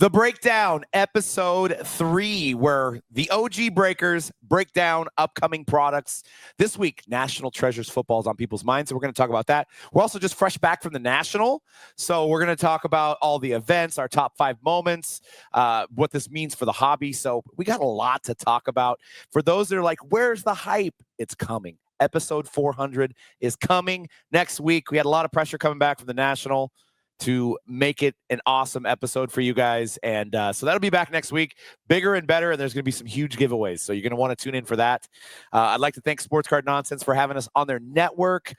The Breakdown, episode 3, where the OG breakers break down upcoming products. This week, National Treasures football is on people's minds, so we're going to talk about that. We're also just fresh back from the National, so we're going to talk about all the events, our top 5 moments, what this means for the hobby. So we got a lot to talk about. For those that are like, where's the hype? It's coming. Episode 400 is coming next week. We had a lot of pressure coming back from the National to make it an awesome episode for you guys. And so that'll be back next week, bigger and better. And there's going to be some huge giveaways. So you're going to want to tune in for that. I'd like to thank Sports Card Nonsense for having us on their network.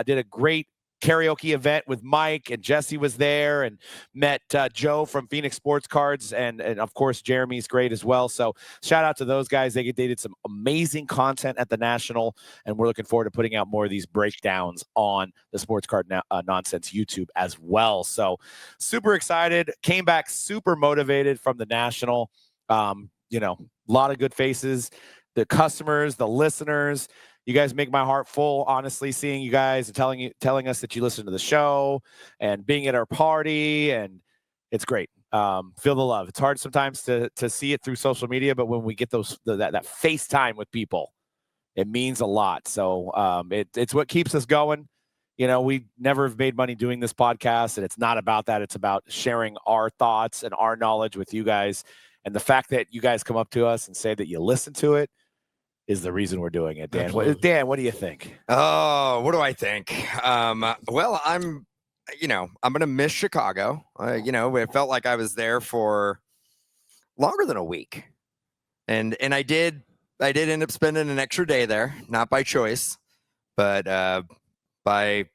Did a great karaoke event with Mike, and Jesse was there, and met Joe from Phoenix Sports Cards, and of course Jeremy's great as well. So shout out to those guys. They did some amazing content at the National, and we're looking forward to putting out more of these breakdowns on the Sports Card Nonsense YouTube as well. So super excited, came back super motivated from the National. A lot of good faces, the customers, the listeners. You guys make my heart full, honestly, seeing you guys and telling us that you listen to the show and being at our party, and it's great. Feel the love. It's hard sometimes to see it through social media, but when we get that FaceTime with people, it means a lot. So it's what keeps us going. We never have made money doing this podcast, and it's not about that. It's about sharing our thoughts and our knowledge with you guys. And the fact that you guys come up to us and say that you listen to it is the reason we're doing it. Dan, what do you think? Oh, what do I think? Well, I'm going to miss Chicago. It felt like I was there for longer than a week. And I did end up spending an extra day there, not by choice, but by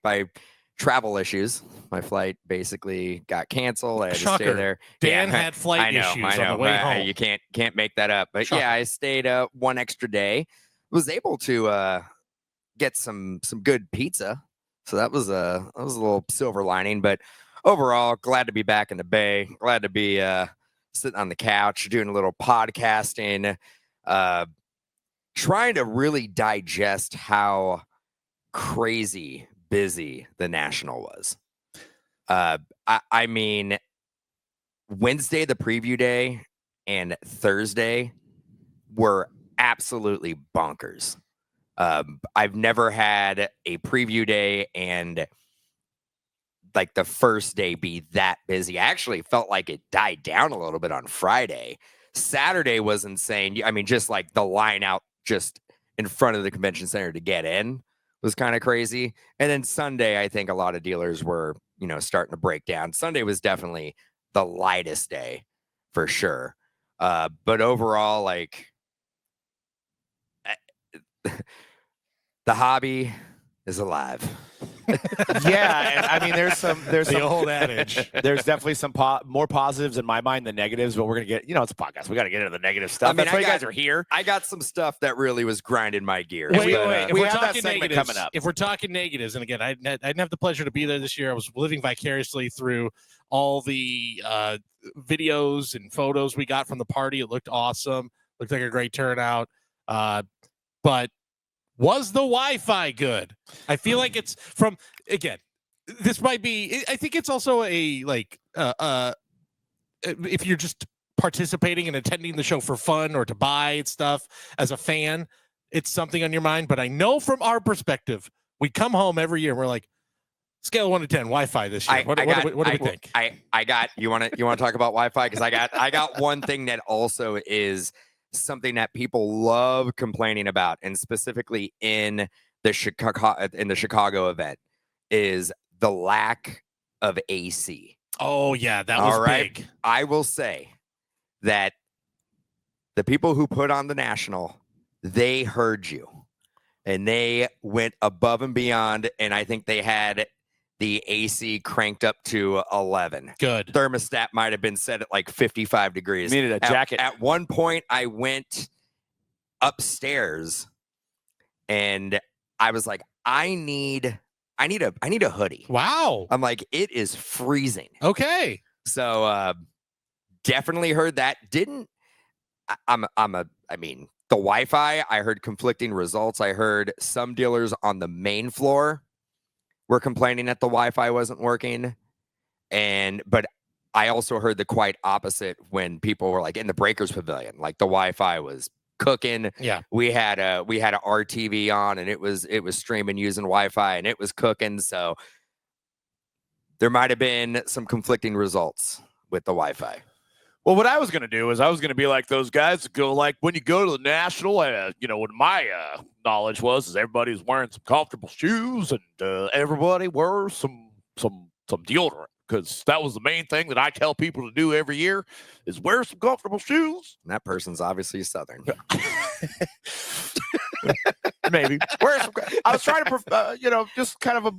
travel issues. My flight basically got canceled. I had to stay there. Dan had flight issues on the way home. You can't make that up. But Shocker. yeah, I stayed one extra day. Was able to get some good pizza. So that was a little silver lining. But overall, glad to be back in the Bay. Glad to be sitting on the couch, doing a little podcasting, trying to really digest how crazy busy the National was. I mean, Wednesday, the preview day, and Thursday were absolutely bonkers. I've never had a preview day and like the first day be that busy. I actually felt like it died down a little bit on Friday. Saturday was insane. I mean, just like the line out just in front of the convention center to get in was kind of crazy. And then Sunday, I think a lot of dealers were, starting to break down. Sunday was definitely the lightest day for sure. But overall, like the hobby is alive. Yeah, and I mean, there's The some old adage. There's definitely some more positives in my mind than negatives, but we're gonna get, it's a podcast. We got to get into the negative stuff. I mean, That's why you guys are here. I got some stuff that really was grinding my gears. Wait. we If we're have that talking segment negatives, coming up. if we're talking negatives, and again, I didn't have the pleasure to be there this year. I was living vicariously through all the videos and photos we got from the party. It looked awesome. Looked like a great turnout. But was the Wi-Fi good? I feel like it's from, again, this might be, I think it's also a, like, if you're just participating and attending the show for fun or to buy stuff as a fan, it's something on your mind. But I know from our perspective, we come home every year and we're like, scale of 1 to 10, Wi-Fi this year. What do we think? I got, you want to talk about Wi-Fi? Because I got one thing that also is something that people love complaining about, and specifically in the Chicago event, is the lack of AC. Oh yeah, that was big. I will say that the people who put on the National, they heard you, and they went above and beyond, and I think they had the AC cranked up to 11. Good. Thermostat might have been set at like 55 degrees. Needed a jacket. At one point, I went upstairs and I was like, I need a hoodie. Wow. I'm like, it is freezing. Okay. So definitely heard that. I mean, the Wi-Fi, I heard conflicting results. I heard some dealers on the main floor were complaining that the Wi-Fi wasn't working. But I also heard the quite opposite when people were like in the Breakers Pavilion, like the Wi-Fi was cooking. Yeah. We had a RTV on, and it was streaming using Wi-Fi, and it was cooking. So there might have been some conflicting results with the Wi-Fi. Well, what I was going to do is I was going to be like those guys that go like when you go to the National, what my knowledge is everybody was wearing some comfortable shoes and everybody wears some deodorant, because that was the main thing that I tell people to do every year is wear some comfortable shoes. And that person's obviously Southern. Maybe. Wear some. I was trying to, just kind of a.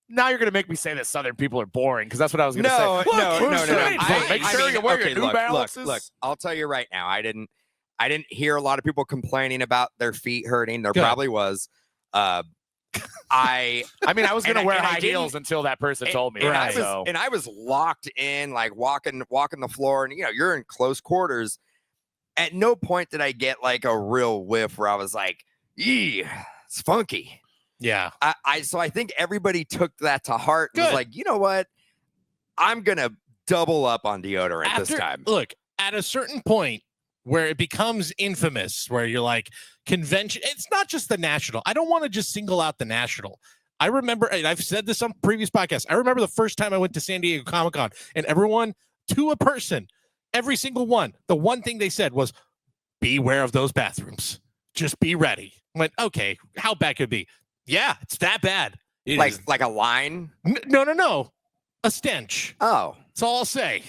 Now you're going to make me say that Southern people are boring, because that's what I was going to say. No. Make sure you wear your New Balances. Look, I'll tell you right now, I didn't hear a lot of people complaining about their feet hurting. There probably was. I was going to wear high heels until that person told me. And I was locked in, like walking the floor, and you're in close quarters. At no point did I get like a real whiff where I was like, "Eee, it's funky." Yeah. So I think everybody took that to heart and was like, you know what? I'm gonna double up on deodorant this time. Look, at a certain point where it becomes infamous, where you're like, convention, it's not just the National. I don't want to just single out the National. I remember, and I've said this on previous podcasts, I remember the first time I went to San Diego Comic-Con, and everyone, to a person, every single one, the one thing they said was, beware of those bathrooms. Just be ready. I went, okay, how bad could it be? Yeah, it's that bad. Like a line? No. A stench. Oh. That's all I'll say.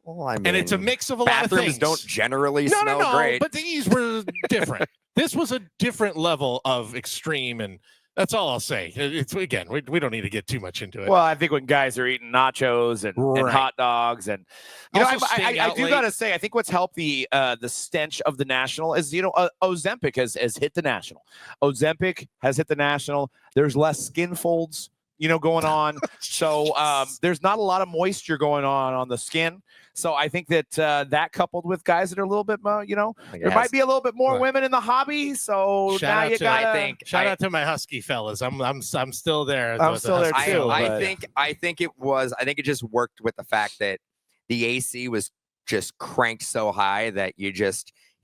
Well, I mean, and it's a mix of a lot of things. Bathrooms don't generally smell great. But these were different. This was a different level of extreme, and that's all I'll say. It's again, we don't need to get too much into it. Well, I think when guys are eating nachos and hot dogs, and I do gotta say, I think what's helped the stench of the National is Ozempic has hit the National. Ozempic has hit the National. There's less skin folds, going on. So there's not a lot of moisture going on the skin. So I think that that coupled with guys that are a little bit, there might be a little bit more women in the hobby. So now you got shout out to my husky fellas. I'm still there. I'm still there too. I think it just worked with the fact that the AC was just cranked so high that you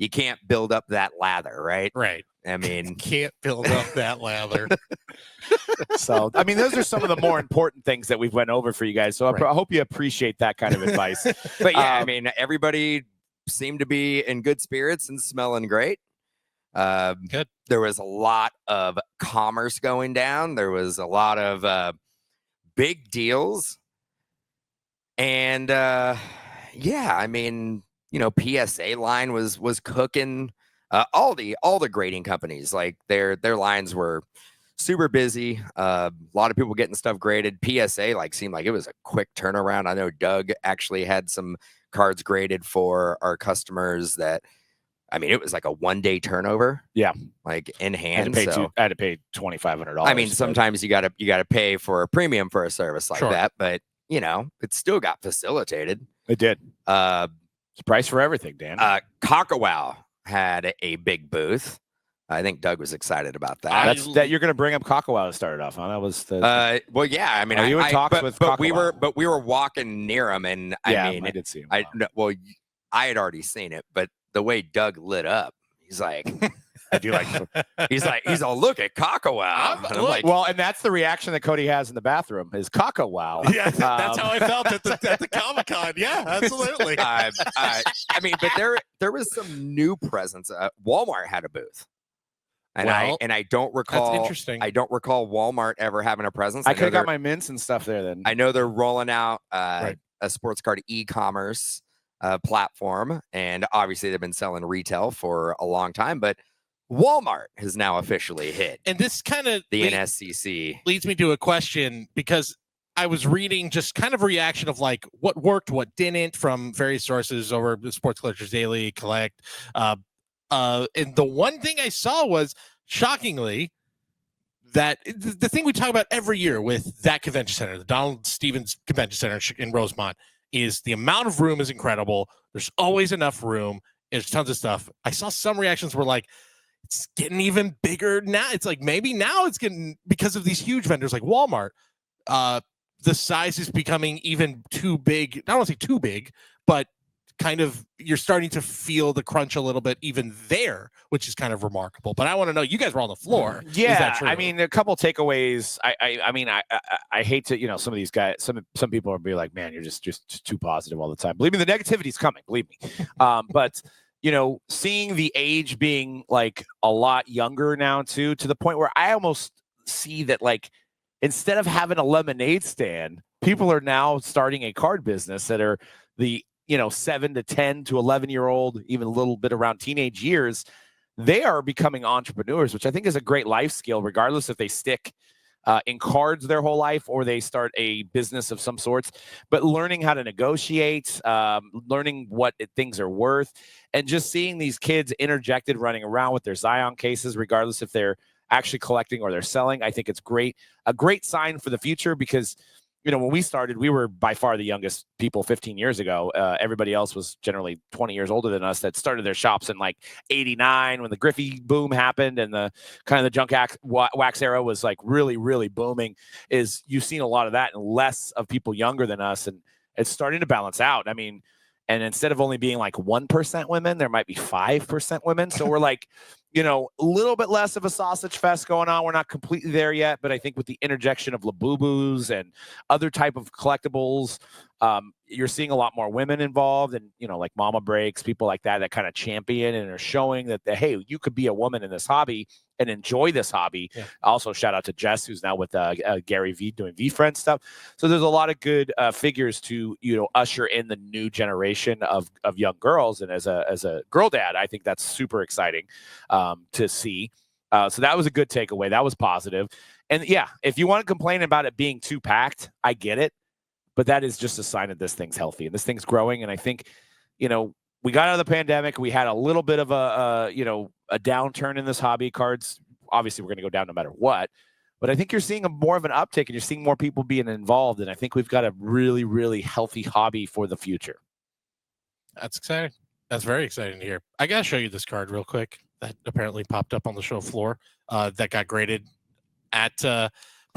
can't build up that lather, right? Right. I mean, can't build up that lather. So, those are some of the more important things that we've went over for you guys. So I hope you appreciate that kind of advice. But yeah, everybody seemed to be in good spirits and smelling great. Good. There was a lot of commerce going down. There was a lot of big deals. And PSA line was cooking. All the grading companies, like their lines were super busy. A lot of people getting stuff graded. PSA seemed like it was a quick turnaround. I know Doug actually had some cards graded for our customers that, it was like a 1-day turnover. Yeah, like in hand. I had to pay $2,500. Sometimes you gotta pay for a premium for a service like that, but it still got facilitated. It did. It's a price for everything, Dan. Cockawell had a big booth. I think Doug was excited about that. That's that you're going to bring up Cockawell to start it off, huh? That was the. Well, yeah. Are you in talks with Cockawell? we were walking near him, and I did see him. I had already seen it, but the way Doug lit up, he's like, I do like. he's all, look at Cockawell. And I'm like, well, and that's the reaction that Cody has in the bathroom is Cockawell. Yeah, that's how I felt at the Comic-Con. Yeah, absolutely. But there was some new presence. Walmart had a booth. And I don't recall. That's interesting. I don't recall Walmart ever having a presence. I could have got my mints and stuff there then. I know they're rolling out a sports card e-commerce platform, and obviously they've been selling retail for a long time, but Walmart has now officially hit. And this kind of the NSCC leads me to a question, because I was reading just kind of a reaction of like what worked, what didn't from various sources over the Sports Collectors Daily, Collect. And the one thing I saw was, shockingly, that the thing we talk about every year with that convention center, the Donald Stevens Convention Center in Rosemont, is the amount of room is incredible. There's always enough room. There's tons of stuff. I saw some reactions were like, it's getting even bigger now. It's like maybe now it's getting, because of these huge vendors like Walmart. the size is becoming even too big. I don't want to say too big, but kind of you're starting to feel the crunch a little bit even there, which is kind of remarkable. But I want to know, you guys were on the floor. Yeah, is that true? I mean, a couple takeaways. I hate to, some of these guys, some people will be like, man, you're just too positive all the time. Believe me, the negativity's coming. Believe me. But seeing the age being like a lot younger now too, to the point where I almost see that like instead of having a lemonade stand, people are now starting a card business that are the 7 to 10 to 11-year-old, even a little bit around teenage years. They are becoming entrepreneurs, which I think is a great life skill, regardless if they stick in cards their whole life or they start a business of some sorts. But learning how to negotiate, learning what things are worth, and just seeing these kids interjected running around with their Zion cases, regardless if they're actually collecting or they're selling, I think it's great. A great sign for the future because when we started, we were by far the youngest people 15 years ago. Everybody else was generally 20 years older than us that started their shops in like 89 when the Griffey boom happened and the kind of the junk wax era was like really, really booming. You've seen a lot of that and less of people younger than us. And it's starting to balance out. I mean, and instead of only being like 1% women, there might be 5% women. So we're like, a little bit less of a sausage fest going on. We're not completely there yet, but I think with the interjection of Labubus and other type of collectibles, you're seeing a lot more women involved and, like Mama Breaks, people like that kind of champion and are showing that, hey, you could be a woman in this hobby and enjoy this hobby. Yeah. Also, shout out to Jess, who's now with Gary V doing V-Friend stuff. So there's a lot of good figures to, usher in the new generation of young girls. And as a girl dad, I think that's super exciting to see. So that was a good takeaway. That was positive. And yeah, if you want to complain about it being too packed, I get it. But that is just a sign that this thing's healthy and this thing's growing. And I think, we got out of the pandemic. We had a little bit of a downturn in this hobby. Cards, obviously, we're going to go down no matter what. But I think you're seeing more of an uptick and you're seeing more people being involved. And I think we've got a really, really healthy hobby for the future. That's exciting. That's very exciting to hear. I got to show you this card real quick that apparently popped up on the show floor that got graded at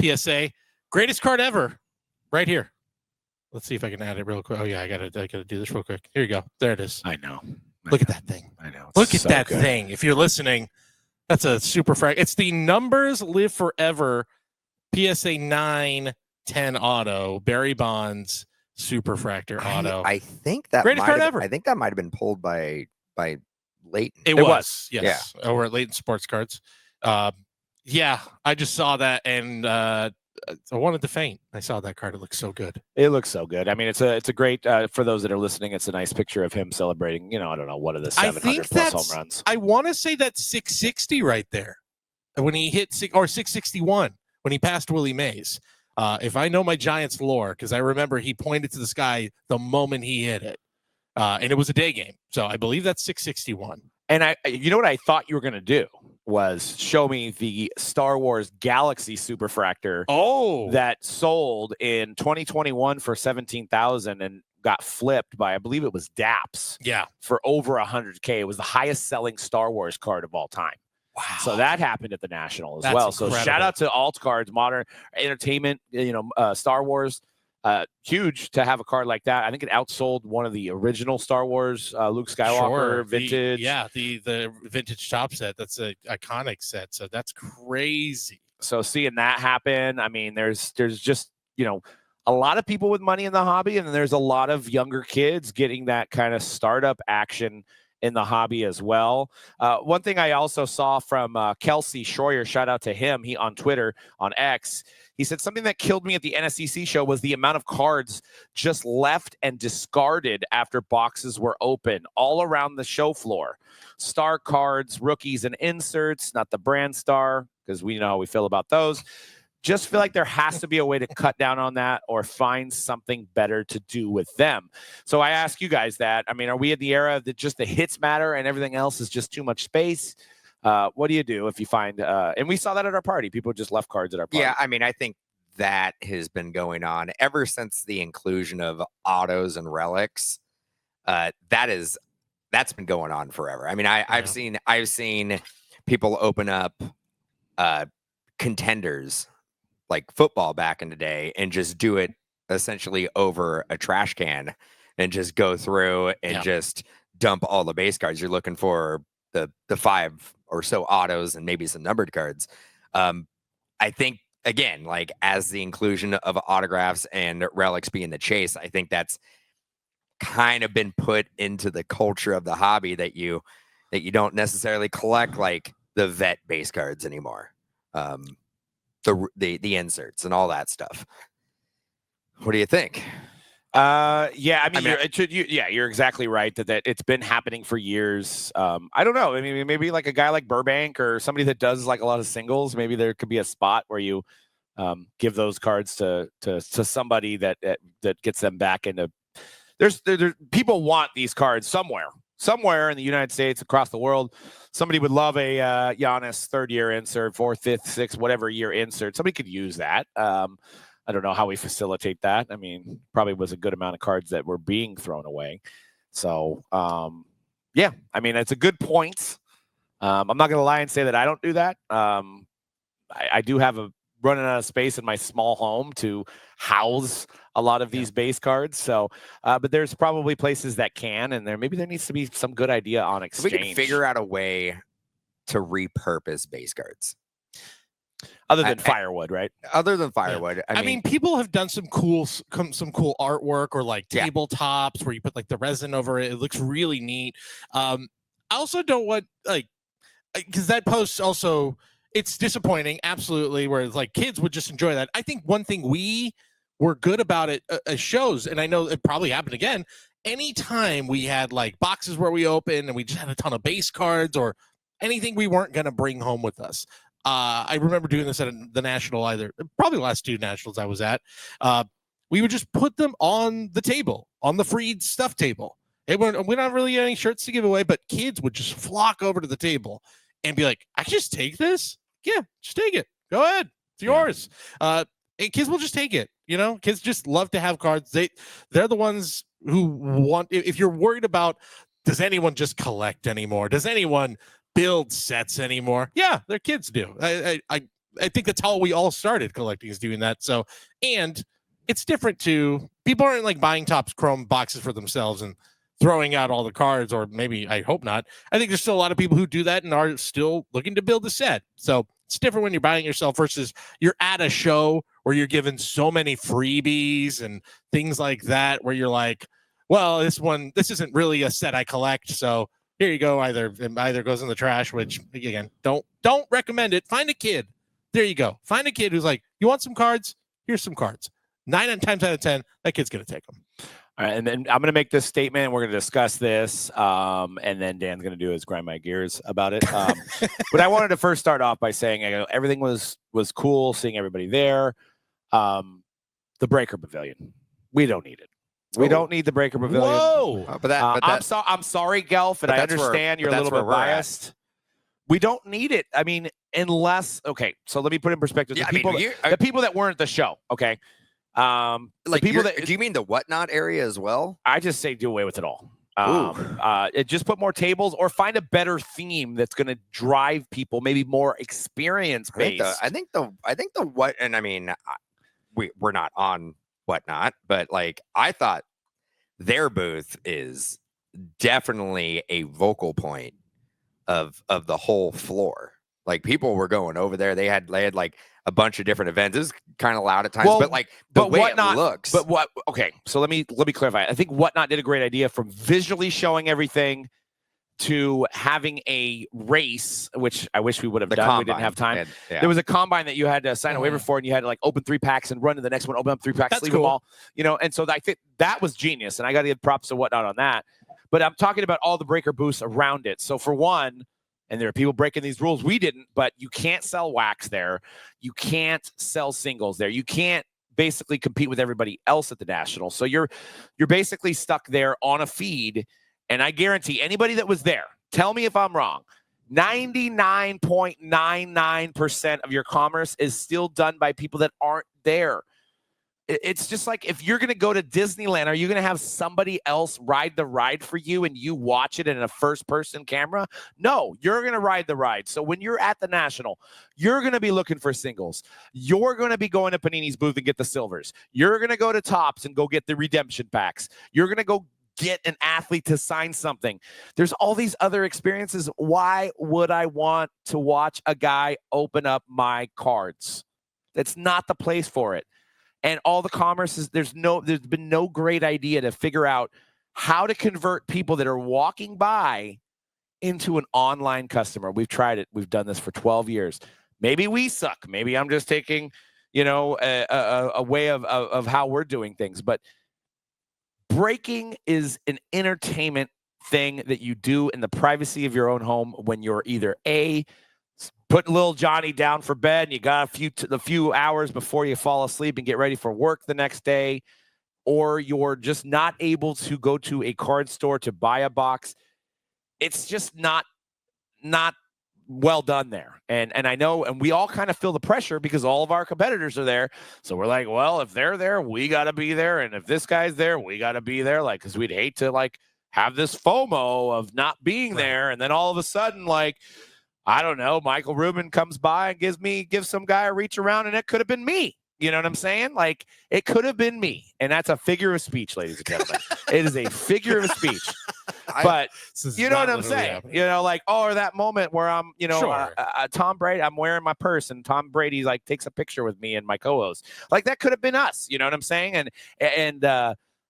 PSA. Greatest card ever right here. Let's see if I can add it real quick. Oh yeah, I gotta do this real quick. Here you go. There it is. I know. Look at that thing. I know. Look at that thing. If you're listening, that's a super frag. It's the Numbers Live Forever PSA 910 auto. Barry Bonds Super Fractor auto. I think that greatest card ever. I think that might have been pulled by Leighton. It was. Yes. Yeah. Over at Leighton Sports Cards. Yeah, I just saw that and I wanted to faint. I saw that card. It looks so good. It looks so good. I mean, it's a great for those that are listening. It's a nice picture of him celebrating. I don't know what are the 700 plus home runs. I want to say that's 660 right there when he hit 661 when he passed Willie Mays. If I know my Giants lore, because I remember he pointed to the sky the moment he hit it, and it was a day game. So I believe that's 661. And what I thought you were going to do was show me the Star Wars Galaxy Superfractor that sold in 2021 for $17,000 and got flipped by, I believe it was DAPS. Yeah. For over $100K. It was the highest selling Star Wars card of all time. Wow. So that happened at the National as well. Incredible. So shout out to Alt Cards, Modern Entertainment, Star Wars. Huge to have a card like that. I think it outsold one of the original Star Wars Luke Skywalker vintage. The vintage top set. That's an iconic set. So that's crazy. So seeing that happen, I mean, there's just a lot of people with money in the hobby, and then there's a lot of younger kids getting that kind of startup action in the hobby as well. One thing I also saw from Kelsey Schroyer, shout out to him, he on Twitter, on X, he said something that killed me at the NSCC show was the amount of cards just left and discarded after boxes were open all around the show floor. Star cards, rookies, and inserts, not the brand star, because we know how we feel about those. Just feel like there has to be a way to cut down on that or find something better to do with them. So I ask you guys that. I mean, are we in the era that just the hits matter and everything else is just too much space? What do you do if you find, and we saw that at our party, people just left cards at our party. Yeah, I mean, I think that has been going on ever since the inclusion of autos and relics. That's been going on forever. I mean, I've seen people open up contenders like football back in the day and just do it essentially over a trash can and just go through and just dump all the base cards. You're looking for the 5 or so autos and maybe some numbered cards. I think, again, like as the inclusion of autographs and relics being the chase, I think that's kind of been put into the culture of the hobby that you don't necessarily collect like the vet base cards anymore. The inserts and all that stuff. What do you think? Yeah, I mean, you're exactly right that it's been happening for years. I don't know. I mean, maybe like a guy like Burbank or somebody that does like a lot of singles, maybe there could be a spot where you give those cards to somebody that gets them back into. There's people want these cards somewhere in the United States, across the world. Somebody would love a Giannis 3rd year insert, 4th, 5th, 6th, whatever year insert. Somebody could use that. I don't know how we facilitate that. I mean, probably was a good amount of cards that were being thrown away. So, yeah, I mean, it's a good point. I'm not going to lie and say that I don't do that. I do have a running out of space in my small home to house a lot of these base cards. So, but there's probably places that can, and maybe there needs to be some good idea on exchange. We can figure out a way to repurpose base cards. Other than firewood, right? Other than firewood. Yeah. I mean, people have done some cool artwork or like tabletops where you put like the resin over it. It looks really neat. I also don't want because that post also, it's disappointing. Absolutely. Where it's like kids would just enjoy that. I think one thing we were good about it as shows, and I know it probably happened again. Anytime we had like boxes where we opened and we just had a ton of base cards or anything we weren't going to bring home with us. I remember doing this at the national, probably the last 2 nationals I was at. We would just put them on the table, on the free stuff table. We're not really any shirts to give away, but kids would just flock over to the table and be like, I can just take this? Yeah, just take it. Go ahead. It's yours. And kids will just take it. You know, kids just love to have cards. They're the ones who want, if you're worried about, does anyone just collect anymore? Does anyone build sets anymore? Yeah, their kids do. I think that's how we all started collecting, is doing that. So, and it's different too. People aren't like buying Topps Chrome boxes for themselves and throwing out all the cards, or maybe, I hope not. I think there's still a lot of people who do that and are still looking to build a set. So it's different when you're buying it yourself versus you're at a show where you're given so many freebies and things like that, where you're like, well, this isn't really a set I collect, so here you go. It either goes in the trash, which again, don't recommend it. Find a kid. There you go. Find a kid who's like, you want some cards? Here's some cards. 9 times out of 10, that kid's gonna take them. All right, and then I'm gonna make this statement, and we're gonna discuss this, and then Dan's gonna do his grind my gears about it. But I wanted to first start off by saying, everything was cool, seeing everybody there. The Breaker Pavilion, we don't need it. We don't need the Breaker Pavilion. Whoa! I'm sorry, Gelf, and I understand you're a little bit biased. We don't need it. I mean, unless, okay, so let me put in perspective. The people that weren't at the show, okay? Like people do you mean the whatnot area as well? I just say do away with it all. Just put more tables or find a better theme that's going to drive people, maybe more experience based. I think the what, and I mean, we're not on whatnot, but like I thought their booth is definitely a vocal point of the whole floor. Like people were going over there. They had like a bunch of different events. It was kind of loud at times, but like the way Whatnot, it looks. But okay, so let me clarify. I think Whatnot did a great idea, from visually showing everything to having a race, which I wish we would have done. Combine. We didn't have time. There was a combine that you had to sign a waiver for, and you had to like open 3 packs and run to the next one, open up 3 packs, leave them all. You know, and so I think that was genius, and I got to give props to Whatnot on that. But I'm talking about all the Breaker booths around it. So for one, and there are people breaking these rules. We didn't, but you can't sell wax there. You can't sell singles there. You can't basically compete with everybody else at the National. So you're basically stuck there on a feed. And I guarantee anybody that was there, tell me if I'm wrong, 99.99% of your commerce is still done by people that aren't there. It's just like if you're going to go to Disneyland, are you going to have somebody else ride the ride for you and you watch it in a first-person camera? No, you're going to ride the ride. So when you're at the National, you're going to be looking for singles. You're going to be going to Panini's booth and get the silvers. You're going to go to Topps and go get the redemption packs. You're going to go get an athlete to sign something. There's all these other experiences. Why would I want to watch a guy open up my cards? That's not the place for it. And all the commerce is there's been no great idea to figure out how to convert people that are walking by into an online customer. We've tried it. We've done this for 12 years. Maybe we suck. Maybe I'm just taking, a way of how we're doing things. But breaking is an entertainment thing that you do in the privacy of your own home when you're either putting little Johnny down for bed and you got a few hours before you fall asleep and get ready for work the next day, or you're just not able to go to a card store to buy a box. It's just not well done there. And I know, and we all kind of feel the pressure because all of our competitors are there. So we're like, well, if they're there, we got to be there. And if this guy's there, we got to be there. Like, because we'd hate to have this FOMO of not being there. And then all of a sudden, I don't know, Michael Rubin comes by and gives some guy a reach around, and it could have been me. You know what I'm saying? It could have been me. And that's a figure of speech, ladies and gentlemen. It is a figure of speech. But you know what I'm saying? Or that moment where I'm, Sure. Tom Brady, I'm wearing my purse and Tom Brady takes a picture with me and my co-host. That could have been us. You know what I'm saying? And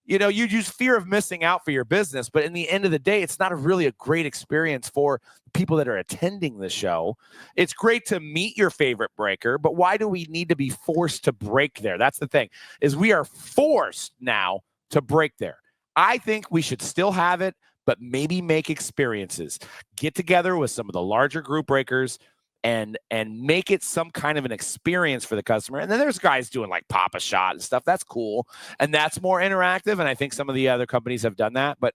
you use fear of missing out for your business, but in the end of the day, it's not really a great experience for people that are attending the show. It's great to meet your favorite breaker, but why do we need to be forced to break there? That's the thing, is we are forced now to break there. I think we should still have it, but maybe make experiences. Get together with some of the larger group breakers and make it some kind of an experience for the customer. And then there's guys doing Pop a Shot and stuff. That's cool. And that's more interactive. And I think some of the other companies have done that. But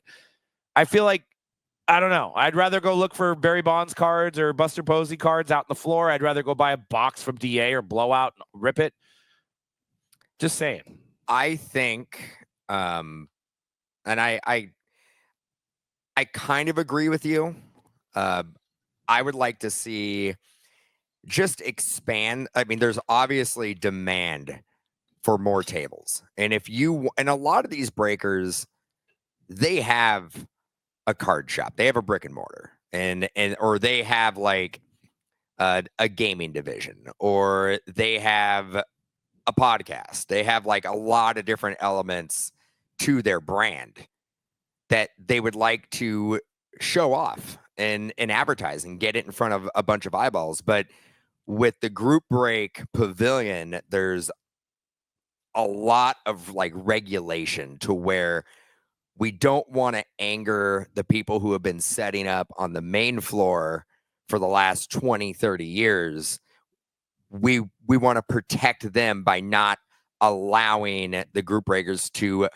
I feel I don't know. I'd rather go look for Barry Bonds cards or Buster Posey cards out on the floor. I'd rather go buy a box from DA or Blowout and rip it. Just saying. I think, and I kind of agree with you. I would like to see just expand. I mean, there's obviously demand for more tables. And and a lot of these breakers, they have a card shop. They have a brick and mortar or they have a gaming division, or they have a podcast. They have a lot of different elements to their brand that they would like to show off and advertise and get it in front of a bunch of eyeballs. But with the group break pavilion, there's a lot of regulation to where we don't want to anger the people who have been setting up on the main floor for the last 20, 30 years. We want to protect them by not allowing the group breakers to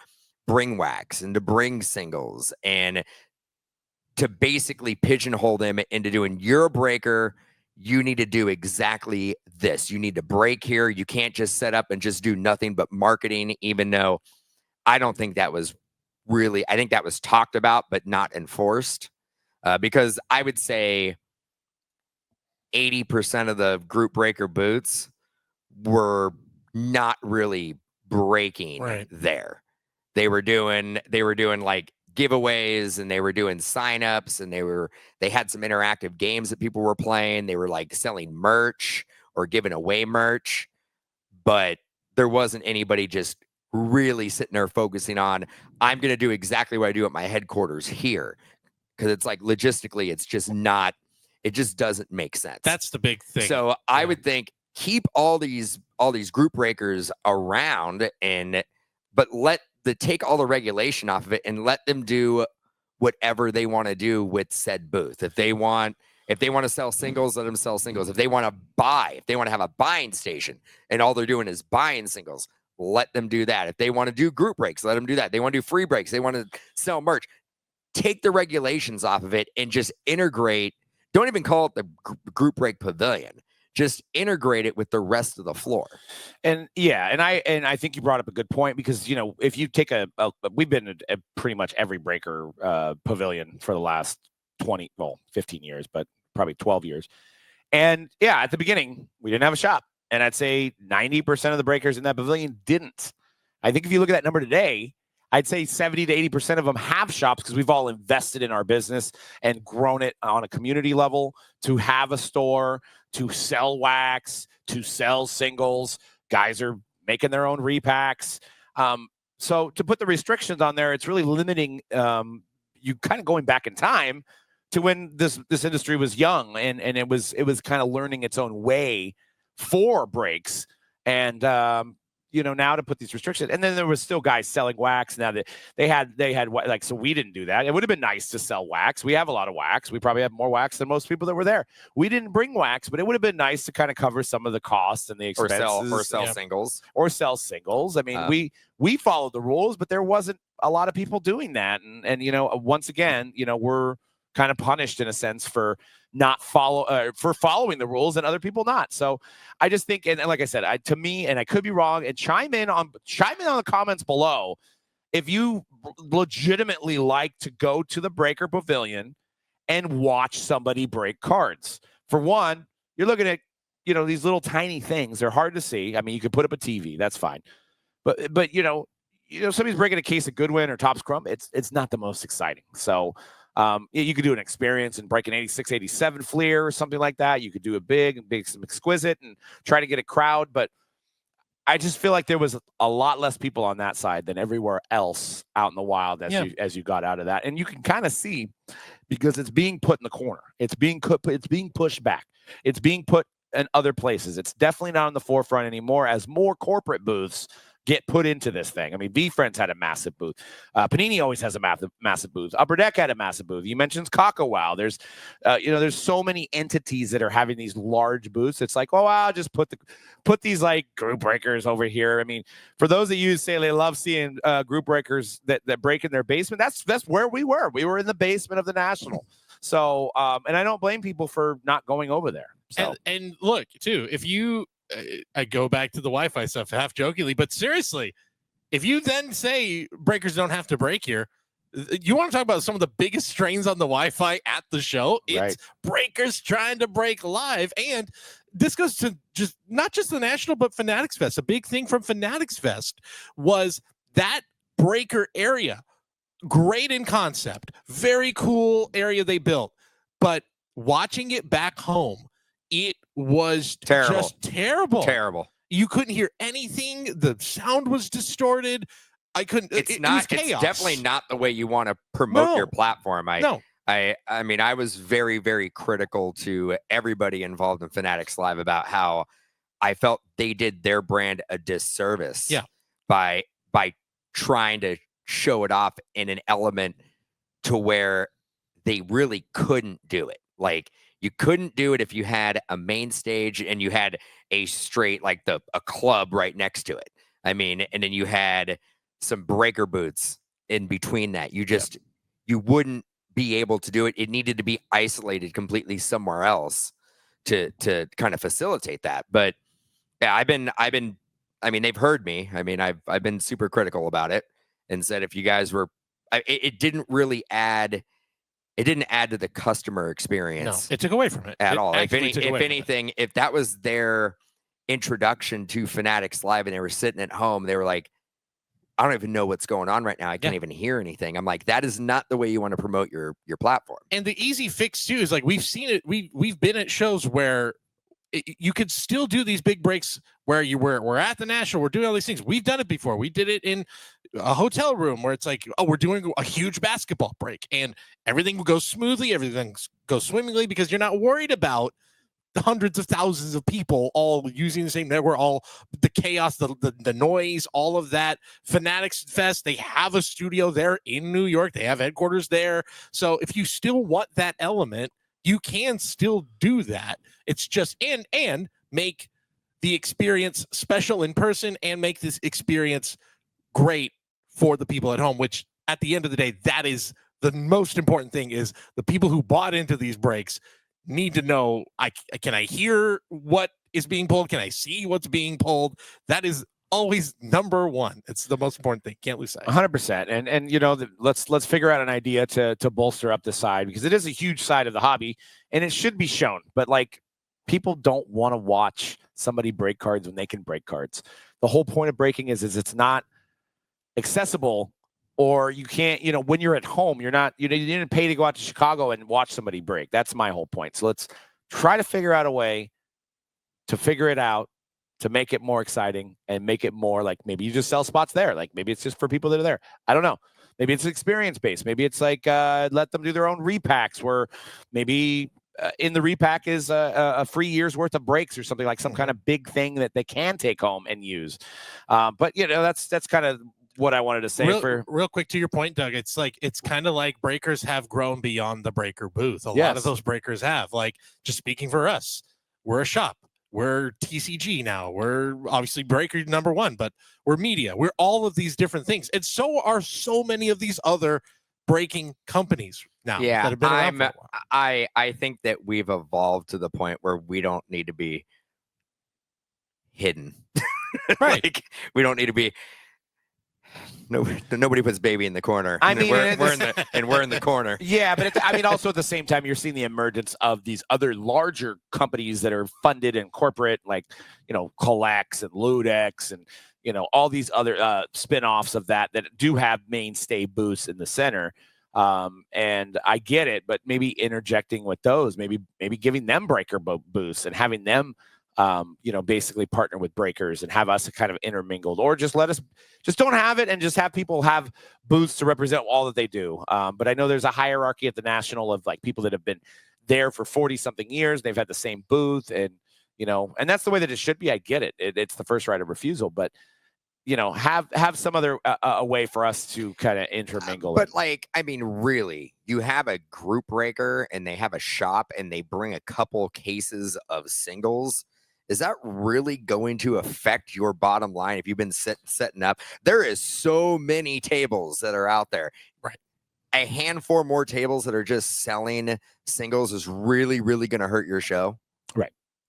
bring wax and to bring singles and to basically pigeonhole them into doing, you're a breaker, you need to do exactly this. You need to break here. You can't just set up and just do nothing but marketing, even though I don't think that was I think that was talked about, but not enforced. Because I would say 80% of the group breaker booths were not really breaking there. They were doing giveaways, and they were doing signups, and they had some interactive games that people were playing. They were selling merch or giving away merch, but there wasn't anybody just really sitting there focusing on, I'm going to do exactly what I do at my headquarters here. Cause it's logistically, it's just not, it just doesn't make sense. That's the big thing. So I would think keep all these group breakers around, but take all the regulation off of it and let them do whatever they want to do with said booth. If they want to sell singles, let them sell singles. If they want to have a buying station and all they're doing is buying singles, let them do that. If they want to do group breaks, let them do that. They want to do free breaks. They want to sell merch. Take the regulations off of it and just integrate. Don't even call it the group break pavilion. just integrate it with the rest of the floor. And I think you brought up a good point, because if you take we've been at pretty much every breaker pavilion for the last 15 years, but probably 12 years. And yeah, at the beginning we didn't have a shop, and I'd say 90% of the breakers in that pavilion didn't. I think if you look at that number today, I'd say 70 to 80% of them have shops, because we've all invested in our business and grown it on a community level to have a store, to sell wax, to sell singles. Guys are making their own repacks. So to put the restrictions on there, it's really limiting you kind of going back in time to when this industry was young, and it was kind of learning its own way for breaks. And now to put these restrictions, and then there was still guys selling wax. Now that they had so we didn't do that. It would have been nice to sell wax. We have a lot of wax. We probably have more wax than most people that were there. We didn't bring wax, but it would have been nice to kind of cover some of the costs and the expenses, or sell singles. I mean, we followed the rules, but there wasn't a lot of people doing that. And once again, we're kind of punished in a sense for following the rules and other people not. So I just think, and like I said, to me, and I could be wrong, and chime in on the comments below if you legitimately like to go to the breaker pavilion and watch somebody break cards. For one, you're looking at these little tiny things. They're hard to see. I mean, you could put up a TV, that's fine, but somebody's breaking a case of Goodwin or Topps Chrome. It's not the most exciting. So you could do an experience and break an 86, 87 Fleer or something like that. You could do a big, some exquisite, and try to get a crowd. But I just feel like there was a lot less people on that side than everywhere else out in the wild as you got out of that. And you can kind of see, because it's being put in the corner. It's being pushed back. It's being put in other places. It's definitely not on the forefront anymore, as more corporate booths get put into this thing. I mean, V-Friends had a massive booth. Panini always has a massive booth. Upper Deck had a massive booth. You mentioned Wow. There's so many entities that are having these large booths. It's like, I'll just put these like group breakers over here. I mean, for those of you who say they love seeing group breakers that break in their basement, that's where we were. We were in the basement of the National. So, and I don't blame people for not going over there. So. And look, too, if you I go back to the Wi-Fi stuff half jokingly, but seriously, if you then say breakers don't have to break here, you want to talk about some of the biggest strains on the Wi-Fi at the show? It's right. Breakers trying to break live. And this goes to not just the National, but Fanatics Fest. A big thing from Fanatics Fest was that breaker area. Great in concept, very cool area they built, but watching it back home, it was just terrible. You couldn't hear anything. The sound was distorted. I couldn't. It was chaos. It's definitely not the way you want to promote your platform. I mean, I was very, very critical to everybody involved in Fanatics Live about how I felt they did their brand a disservice. By trying to show it off in an element to where they really couldn't do it. Like, you couldn't do it if you had a main stage and you had a straight, like a club right next to it. I mean, and then you had some breaker booths in between that. You wouldn't be able to do it. It needed to be isolated completely somewhere else to kind of facilitate that. But yeah, I've been, I mean, they've heard me. I mean, I've been super critical about it and said, if you guys were, it didn't really add. It didn't add to the customer experience. No, it took away from it at all. If anything, if that was their introduction to Fanatics Live and they were sitting at home, they were like, I don't even know what's going on right now. I can't even hear anything. I'm like, that is not the way you want to promote your platform. And the easy fix too is like, we've seen it. We've been at shows where you could still do these big breaks where we're at the National, we're doing all these things. We've done it before. We did it in a hotel room where it's like, we're doing a huge basketball break and everything will go smoothly. Everything goes swimmingly because you're not worried about the hundreds of thousands of people all using the same network, all the chaos, the noise, all of that. Fanatics Fest, they have a studio there in New York. They have headquarters there. So if you still want that element, you can still do that. It's just, and make the experience special in person and make this experience great for the people at home, which at the end of the day, that is the most important thing, is the people who bought into these breaks need to know. Can I hear what is being pulled? Can I see what's being pulled? That is always number one. It's the most important thing. Can't lose sight. 100%. And let's figure out an idea to bolster up the side, because it is a huge side of the hobby and it should be shown. But like, people don't want to watch somebody break cards when they can break cards. The whole point of breaking is it's not accessible, or you can't, when you're at home, you didn't pay to go out to Chicago and watch somebody break. That's my whole point. So let's try to figure out a way to figure it out, to make it more exciting and make it more like, maybe you just sell spots there. Like, maybe it's just for people that are there. I don't know. Maybe it's experience based. Maybe it's like, let them do their own repacks, where maybe in the repack is a free year's worth of breaks or something, like some kind of big thing that they can take home and use. But that's kind of what I wanted to say. Real quick to your point, Doug, it's kind of like breakers have grown beyond the breaker booth. A lot of those breakers have, like, just speaking for us, we're a shop. We're TCG now. We're obviously breaker number one, but we're media. We're all of these different things. And so are so many of these other breaking companies now that have been around for a while. I think that we've evolved to the point where we don't need to be hidden. Right. Like, we don't need to be. Nobody puts baby in the corner. I mean, we're in the corner. Yeah, but also at the same time, you're seeing the emergence of these other larger companies that are funded and corporate, like, Colex and Ludex and, all these other spin-offs of that do have mainstay booths in the center. And I get it, but maybe interjecting with those, maybe giving them breaker booths and having them, basically partner with breakers and have us kind of intermingled, or just don't have it and just have people have booths to represent all that they do. But I know there's a hierarchy at the national of like people that have been there for 40 something years. They've had the same booth, and, and that's the way that it should be. I get it. It's the first right of refusal, but have some other a way for us to kind of intermingle. But like, I mean, really, you have a group breaker and they have a shop and they bring a couple cases of singles. Is that really going to affect your bottom line if you've been setting up? There is so many tables that are out there. Right. A handful more tables that are just selling singles is really, really going to hurt your show.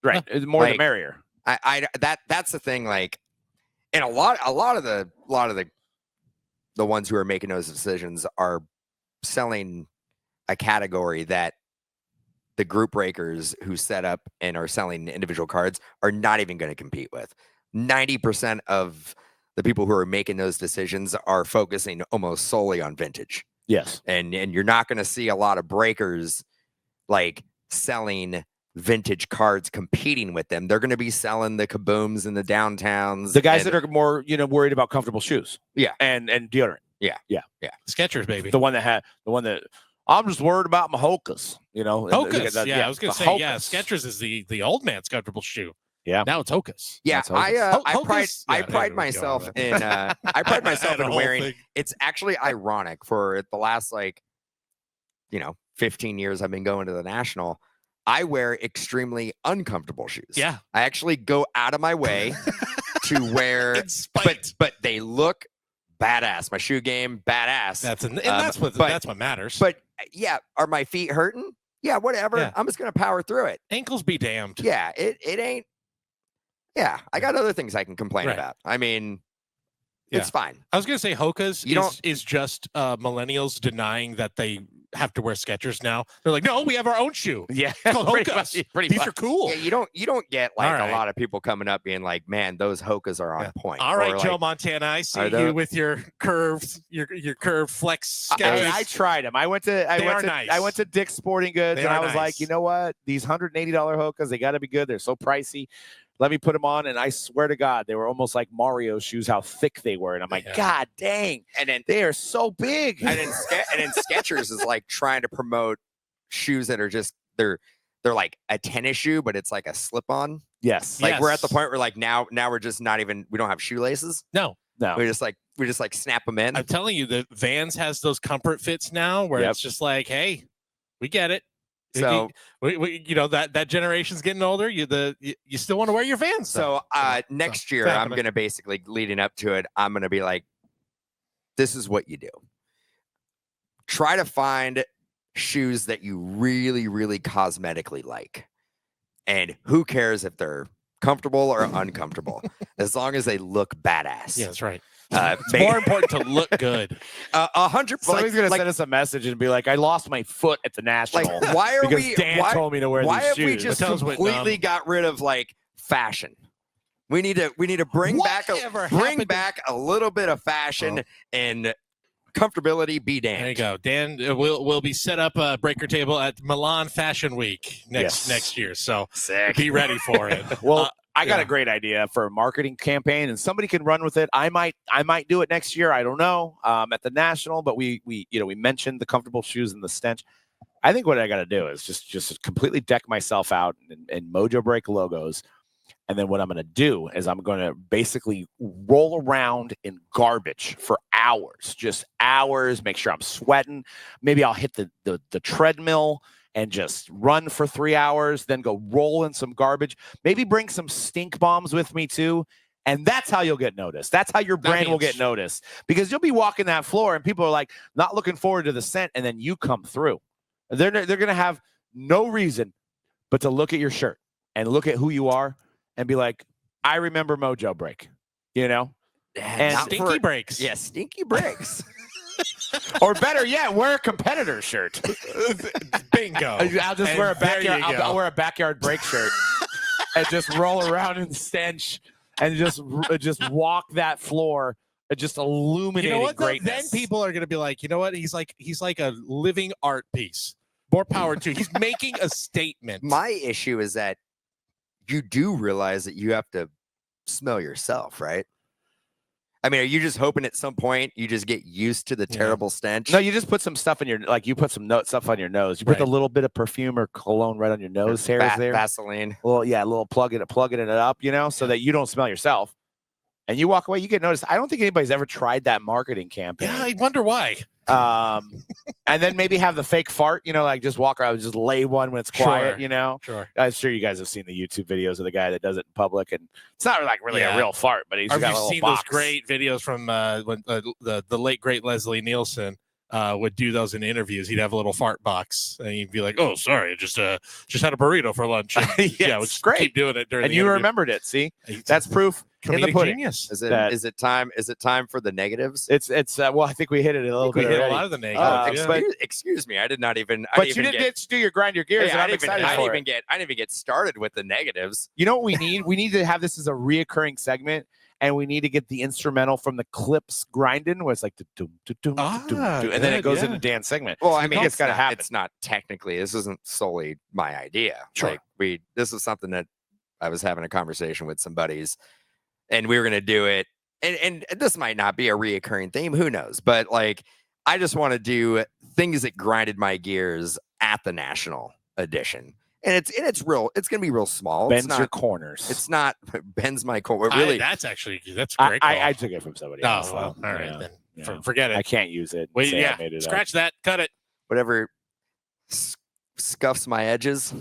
Right. The more the merrier. That's the thing. Like, and a lot of the ones who are making those decisions are selling a category that the group breakers who set up and are selling individual cards are not even going to compete with. 90% of the people who are making those decisions are focusing almost solely on vintage. Yes. And you're not going to see a lot of breakers like selling vintage cards competing with them. They're going to be selling the kabooms and the downtowns. The guys that are more, worried about comfortable shoes. Yeah. And deodorant. Yeah. Skechers, baby. The one that I'm just worried about my Hokas, Hokas. I was going to say, Hokas. Skechers is the old man's comfortable shoe. Yeah. Now it's Hokas. Yeah. I pride myself in wearing, thing. It's actually ironic for the last 15 years I've been going to the National. I wear extremely uncomfortable shoes. Yeah. I actually go out of my way to wear, but they look badass. My shoe game, badass. That's what matters. But yeah, are my feet hurting? Yeah, whatever. Yeah. I'm just gonna power through it. Ankles be damned. Yeah, it ain't. Yeah, I got other things I can complain about. I mean, it's fine. I was gonna say Hokas is just millennials denying that they have to wear Skechers now. They're like, no, we have our own shoe. Yeah, it's called Hokas. These are cool. Yeah, you don't get a lot of people coming up being like, man, those Hokas are on point. All right, Joe Montana, I see you with your curved flex Skechers. I tried them. I went to Dick's Sporting Goods and I was like, you know what? These $180 Hokas, they got to be good. They're so pricey. Let me put them on, and I swear to God, they were almost like Mario shoes, how thick they were. And I'm like, God dang. And then they are so big. And then Skechers is like trying to promote shoes that are just, they're like a tennis shoe, but it's like a slip-on. Yes. Like we're at the point where like now we're just not even, we don't have shoelaces. No. We just like snap them in. I'm telling you, the Vans has those comfort fits now where it's just like, hey, we get it. So that generation's getting older. You still want to wear your Vans. So next year, I'm gonna basically leading up to it. I'm gonna be like, this is what you do. Try to find shoes that you really, really cosmetically like. And who cares if they're comfortable or uncomfortable, as long as they look badass. Yeah, that's right. It's Make- more important to look good. 100. Somebody's gonna send us a message and be like, "I lost my foot at the national." Like, why are because we? Dan why, told me to wear why these have shoes. we just Mattel's went completely numb. got rid of like fashion? We need to bring Whatever bring back a little bit of fashion and comfortability. Be damned. There you go. Dan will be set up a breaker table at Milan Fashion Week next year. So Sick. be ready for it. Well, I got yeah. a great idea for a marketing campaign, and somebody can run with it. I might do it next year. I don't know. At the national, but we mentioned the comfortable shoes and the stench. I think what I got to do is just completely deck myself out in Mojo Break logos. And then what I'm going to do is I'm going to basically roll around in garbage for hours, just hours, make sure I'm sweating. Maybe I'll hit the treadmill and just run for 3 hours, then go roll in some garbage. Maybe bring some stink bombs with me too. And that's how you'll get noticed. That's how your brand will get noticed, because you'll be walking that floor and people are like not looking forward to the scent. And then you come through. They're going to have no reason but to look at your shirt and look at who you are and be like, I remember Mojo Break, And Stinky breaks. Yeah, stinky breaks. Or better yet, wear a competitor shirt. Bingo. I'll just And wear a there you backyard. go. I'll wear a backyard break shirt and just roll around in stench and just walk that floor, just illuminating You know what? Though? greatness. Then people are going to be like, you know what? He's like a living art piece. More power to. He's making a statement. My issue is that you do realize that you have to smell yourself, right? I mean, are you just hoping at some point you just get used to the terrible stench? No, you just put some stuff in you put some stuff on your nose. You put a little bit of perfume or cologne right on your nose hairs there. Vaseline. Well, yeah, a little plugging it up, so that you don't smell yourself. And you walk away, you get noticed. I don't think anybody's ever tried that marketing campaign. Yeah, I wonder why. And then maybe have the fake fart, like just walk around, just lay one when it's quiet, Sure. I'm sure you guys have seen the YouTube videos of the guy that does it in public, and it's not like really a real fart, but he's got a little seen box. those great videos from when the late great Leslie Nielsen would do those in interviews? He'd have a little fart box, and he'd be like, "Oh, sorry, I just had a burrito for lunch." And, we'll just great. keep doing it during. And the you interview. remembered it. See, that's proof. In the Comedic pudding. genius. Is it time for the negatives? It's well, I think we hit it a little bit. We hit already. a lot of the negatives. Excuse me, I did not even. But you didn't get to do your grind your gears. I I'm didn't excited for even it. get started with the negatives. You know what we need? We need to have this as a reoccurring segment, and we need to get the instrumental from the clips grinding, where it's like and then it goes into Dan's segment. Well, I mean, it's got to happen. It's not technically. This isn't solely my idea. Sure. Like this is something that I was having a conversation with some buddies, and we were going to do it. And this might not be a reoccurring theme. Who knows? But like, I just want to do things that grinded my gears at the national edition. And it's real. It's gonna be real small. Bends your corners. It's not bends my corner. Really, that's great. I took it from somebody else. Oh, well, all right then. Yeah. Forget it. I can't use it. Wait, scratch that. Cut it. Whatever scuffs my edges.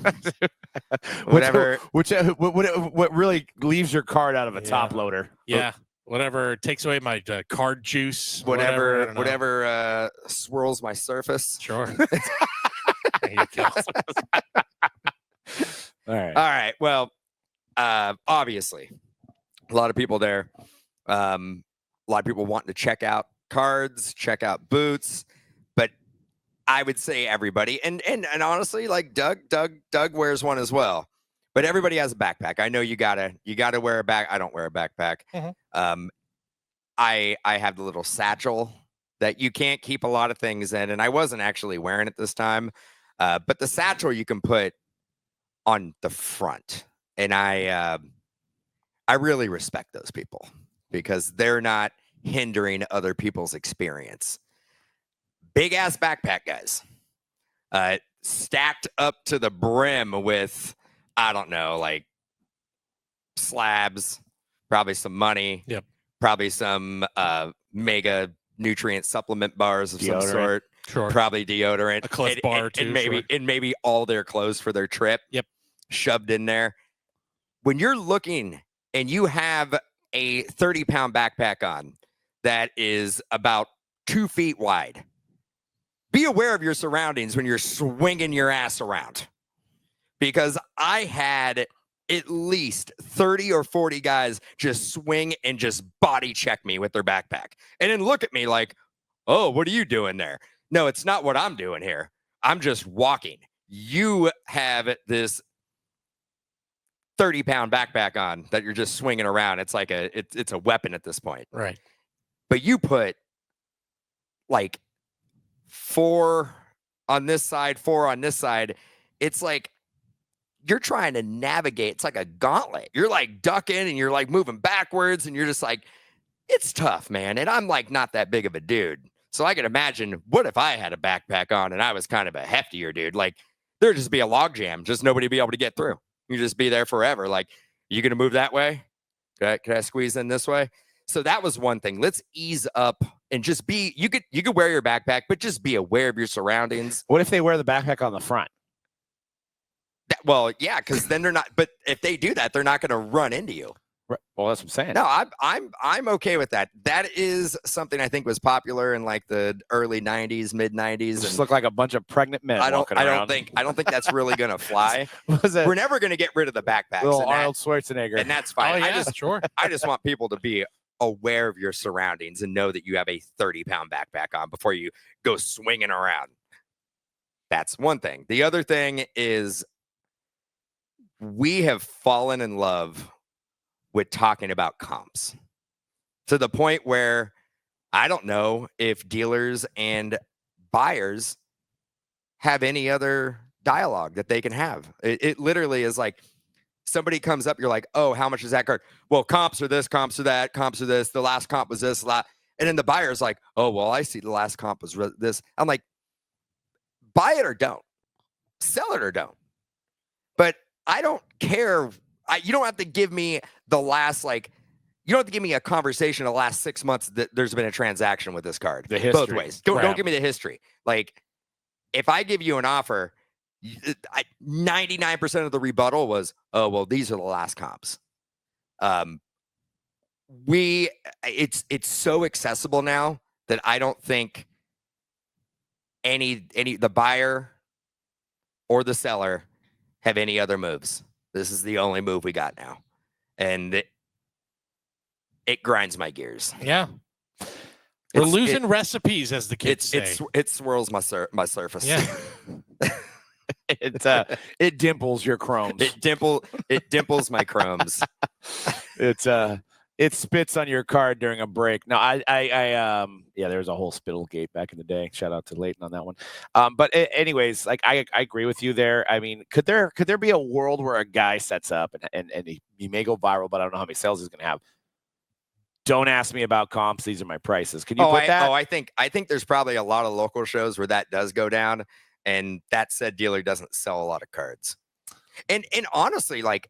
Whatever. What really leaves your card out of a top loader? Yeah. Whatever takes away my card juice. Whatever swirls my surface. Sure. There you go. All right. Well, obviously, a lot of people there. A lot of people wanting to check out cards, check out boots, but I would say everybody, and honestly, like Doug wears one as well. But everybody has a backpack. I know you gotta wear a bag. I don't wear a backpack. Mm-hmm. I have the little satchel that you can't keep a lot of things in, and I wasn't actually wearing it this time. But the satchel you can put on the front, and I really respect those people because they're not hindering other people's experience. Big ass backpack, guys, stacked up to the brim with, I don't know, like slabs, probably some money, probably some mega nutrient supplement bars of some sort. Sure. Probably deodorant, a Cliff Bar too, and maybe all their clothes for their trip. Shoved in there. When you're looking and you have a 30-pound backpack on that is about 2 feet wide, be aware of your surroundings when you're swinging your ass around. Because I had at least 30 or 40 guys just swing and just body check me with their backpack and then look at me like, oh, what are you doing there? No, it's not what I'm doing here. I'm just walking. You have this 30-pound backpack on that you're just swinging around. It's like it's a weapon at this point. Right. But you put like 4 on this side, 4 on this side. It's like you're trying to navigate. It's like a gauntlet. You're like ducking and you're like moving backwards and you're just like, it's tough, man. And I'm like not that big of a dude. So I can imagine, what if I had a backpack on and I was kind of a heftier dude? Like there'd just be a log jam, just nobody be able to get through. You just be there forever. Like, you going to move that way? Can I squeeze in this way? So that was one thing. Let's ease up and just be, you could wear your backpack, but just be aware of your surroundings. What if they wear the backpack on the front? Well, yeah, because then they're not, but if they do that, they're not going to run into you. Right. Well, that's what I'm saying. No, I'm okay with that. That is something I think was popular in like the early 90s, mid 90s. Just look like a bunch of pregnant men walking around. I don't think that's really going to fly. Was it We're never going to get rid of the backpacks. little Arnold Schwarzenegger? And that's fine. Oh, yeah, sure. I just want people to be aware of your surroundings and know that you have a 30-pound backpack on before you go swinging around. That's one thing. The other thing is we have fallen in love with talking about comps to the point where I don't know if dealers and buyers have any other dialogue that they can have. It literally is like somebody comes up, you're like, oh, how much is that card? Well, comps are this, comps are that, comps are this. The last comp was this, and then the buyer's like, oh, well, I see the last comp was this. I'm like, buy it or don't. Sell it or don't. But I don't care. You don't have to give me the last, like, you don't have to give me a conversation the last 6 months that there's been a transaction with this card. The history. Both ways. Don't give me the history. Like, if I give you an offer, 99% of the rebuttal was, oh, well, these are the last comps. It's so accessible now that I don't think the buyer or the seller have any other moves. This is the only move we got now. And it grinds my gears. Yeah. We're losing recipes, as the kids say. It swirls my surface. Yeah. It dimples your chromes. It dimples my chromes. It spits on your card during a break. No, yeah, there was a whole spittle gate back in the day. Shout out to Leighton on that one. But anyways, like I agree with you there. I mean, could there be a world where a guy sets up and he may go viral, but I don't know how many sales he's going to have. Don't ask me about comps. These are my prices. Can you put that? I think there's probably a lot of local shows where that does go down, and that said dealer doesn't sell a lot of cards. And honestly, like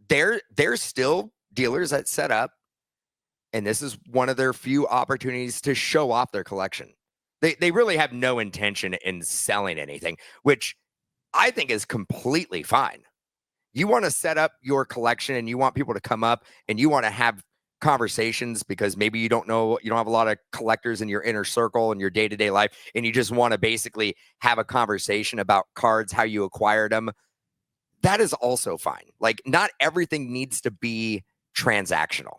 there's still dealers that set up, and this is one of their few opportunities to show off their collection. They really have no intention in selling anything, which I think is completely fine. You want to set up your collection and you want people to come up and you want to have conversations because maybe you don't have a lot of collectors in your inner circle in your day-to-day life, and you just want to basically have a conversation about cards, how you acquired them. That is also fine. Like, not everything needs to be transactional.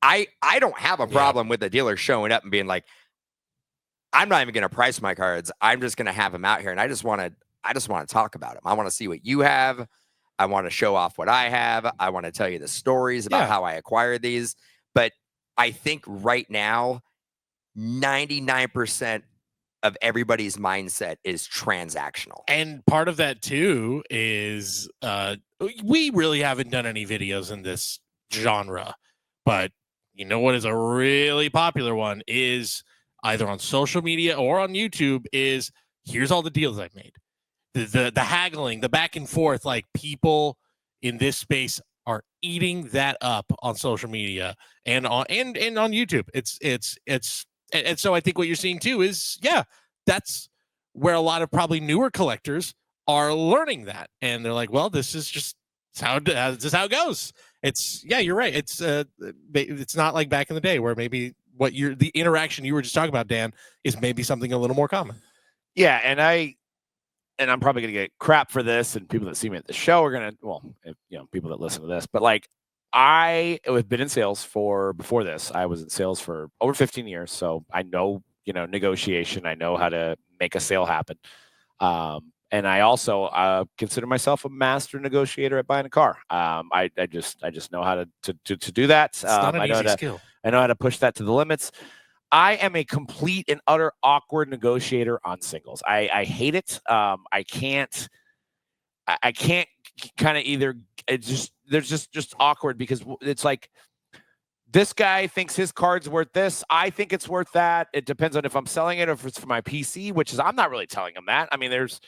I don't have a problem with a dealer showing up and being like, I'm not even going to price my cards. I'm just going to have them out here, and I just want to talk about them. I want to see what you have. I want to show off what I have. I want to tell you the stories about how I acquired these. But I think right now, 99% of everybody's mindset is transactional. And part of that too is we really haven't done any videos in this genre, but you know what is a really popular one is either on social media or on YouTube is here's all the deals I've made. The haggling, the back and forth, like people in this space are eating that up on social media and on YouTube. And so I think what you're seeing too is, that's where a lot of probably newer collectors are learning that. And they're like, well, this is how it goes. You're right. It's not like back in the day where maybe the interaction you were just talking about, Dan, is maybe something a little more common. Yeah, and I'm probably gonna get crap for this, and people that see me at the show are gonna, people that listen to this, but like I have been in sales before this. I was in sales for over 15 years, so I know negotiation. I know how to make a sale happen. And I also consider myself a master negotiator at buying a car. I just know how to do that. It's not an easy skill. I know how to push that to the limits. I am a complete and utter awkward negotiator on singles. I hate it. I can't kind of either. There's just awkward because it's like this guy thinks his card's worth this. I think it's worth that. It depends on if I'm selling it or if it's for my PC, which is I'm not really telling him that. I mean, there's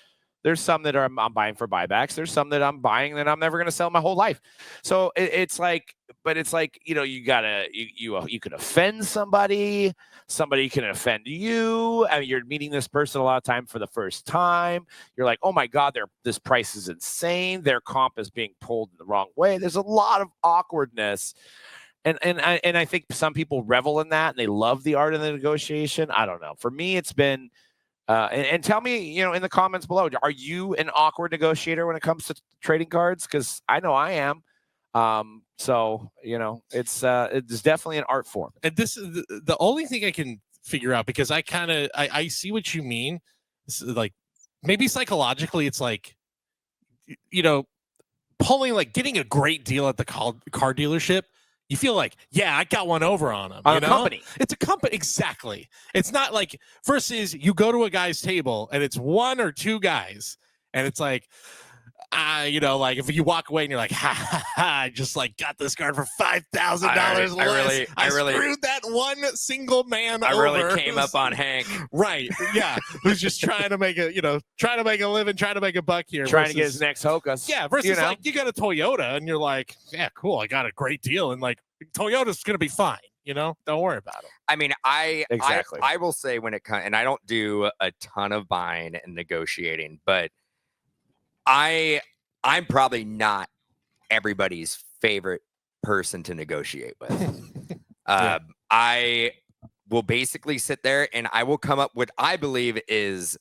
some that I'm buying for buybacks. There's some that I'm buying that I'm never going to sell my whole life. So it's like, but it's like, you gotta, you could offend somebody. Somebody can offend you. I mean, you're meeting this person a lot of time for the first time. You're like, oh my God, this price is insane. Their comp is being pulled in the wrong way. There's a lot of awkwardness. And I think some people revel in that and they love the art of the negotiation. I don't know. For me, it's been, and tell me, in the comments below, are you an awkward negotiator when it comes to trading cards? Because I know I am. So it's definitely an art form. And this is the only thing I can figure out, because I see what you mean. Like maybe psychologically, it's like, pulling, like getting a great deal at the car dealership. You feel like, yeah, I got one over on them. On a company. It's a company. Exactly. It's not like versus you go to a guy's table and it's one or two guys and it's like, like if you walk away and you're like, I just like got this card for $5,000 less. I really screwed that one single man over. I really came up on Hank. Right. Yeah. Who's just trying to make a living, trying to make a buck here. Trying to get his next Hocus. Yeah. Versus like you got a Toyota and you're like, yeah, cool. I got a great deal. And like Toyota's going to be fine. Don't worry about it. I mean, exactly. I will say when it comes, and I don't do a ton of buying and negotiating, but I'm probably not everybody's favorite person to negotiate with. Yeah. I will basically sit there and I will come up with what I believe is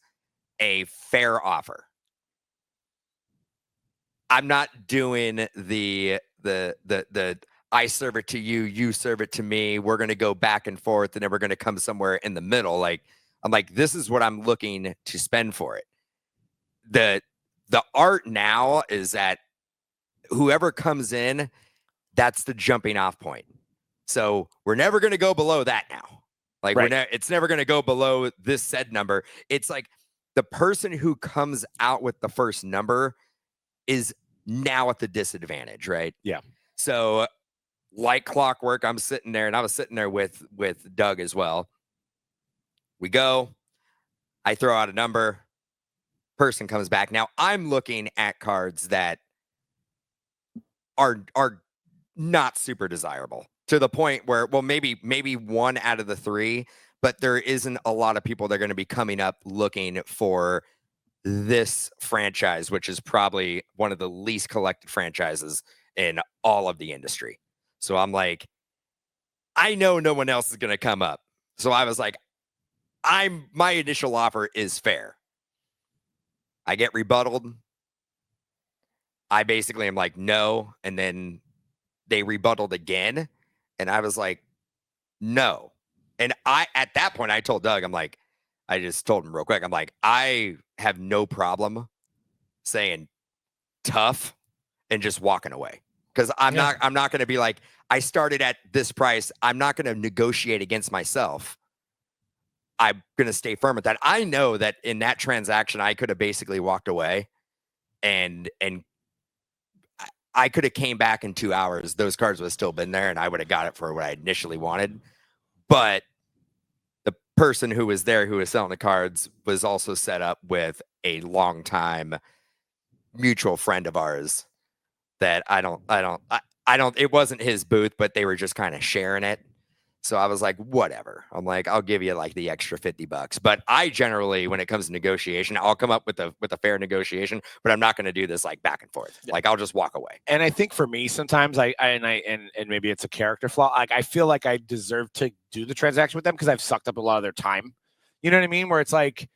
a fair offer. I'm not doing the I serve it to you, you serve it to me. We're going to go back and forth and then we're going to come somewhere in the middle. Like, I'm like, this is what I'm looking to spend for it. The art now is that whoever comes in, that's the jumping off point. So we're never going to go below that now. Like right. It's never going to go below this said number. It's like the person who comes out with the first number is now at the disadvantage, right? Yeah. So like clockwork, I'm sitting there and I was sitting there with Doug as well. We go, I throw out a number. Person comes back. Now I'm looking at cards that are not super desirable to the point where, well, maybe one out of the three, but there isn't a lot of people that are going to be coming up looking for this franchise, which is probably one of the least collected franchises in all of the industry. So I'm like, I know no one else is going to come up. So I was like, my initial offer is fair. I get rebutted. I basically am like, no. And then they rebutted again. And I was like, no. And at that point, I told Doug, I'm like, I just told him real quick. I'm like, I have no problem saying tough and just walking away. Because I'm not going to be like, I started at this price. I'm not going to negotiate against myself. I'm going to stay firm with that. I know that in that transaction, I could have basically walked away and I could have came back in 2 hours. Those cards would have still been there and I would have got it for what I initially wanted. But the person who was there, who was selling the cards, was also set up with a longtime mutual friend of ours that I don't, it wasn't his booth, but they were just kind of sharing it. So I was like, whatever. I'm like, I'll give you like the extra $50. But I generally, when it comes to negotiation, I'll come up with a fair negotiation, but I'm not going to do this like back and forth. Like I'll just walk away. And I think for me, sometimes and maybe it's a character flaw. Like I feel like I deserve to do the transaction with them because I've sucked up a lot of their time. You know what I mean? Where it's like,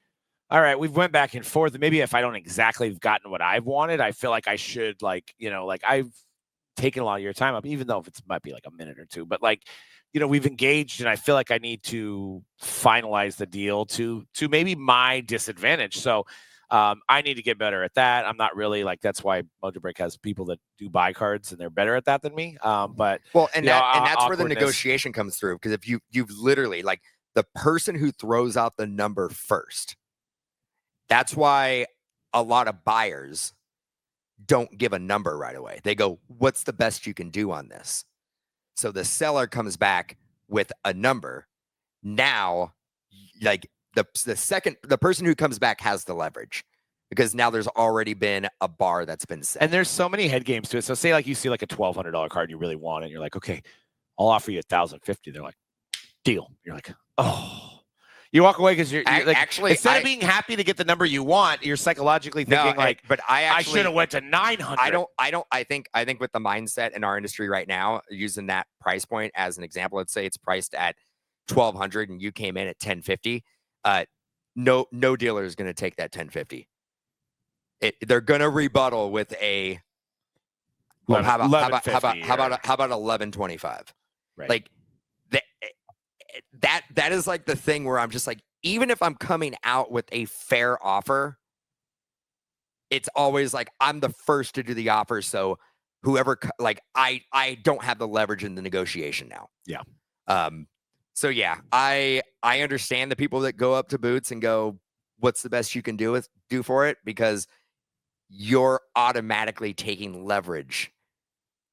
all right, we've went back and forth. And maybe if I don't exactly have gotten what I've wanted, I feel like I should like I've taken a lot of your time up, even though if it might be like a minute or two, but like, we've engaged and I feel like I need to finalize the deal to maybe my disadvantage. So I need to get better at that. I'm not really like, that's why Mojo Break has people that do buy cards and they're better at that than me. But that's where the negotiation comes through. Because if you've literally like the person who throws out the number first, that's why a lot of buyers don't give a number right away. They go, what's the best you can do on this? So the seller comes back with a number. Now, like the person who comes back has the leverage because now there's already been a bar that's been set. And there's so many head games to it. So say like you see like a $1,200 card you really want, and you're like, okay, I'll offer you $1,050. They're like, deal. You're like, oh. You walk away because you're like, actually, instead of being happy to get the number you want, you're psychologically thinking I should have went to 900. I think with the mindset in our industry right now, using that price point as an example, let's say it's priced at 1,200 and you came in at 1,050. No dealer is going to take that 1,050. They're going to rebuttal with a how about 1,125? Right. Like that is like the thing where I'm just like, even if I'm coming out with a fair offer, it's always like I'm the first to do the offer. So whoever, like I don't have the leverage in the negotiation now. Yeah. So yeah, I understand the people that go up to Boots and go, what's the best you can do for it? Because you're automatically taking leverage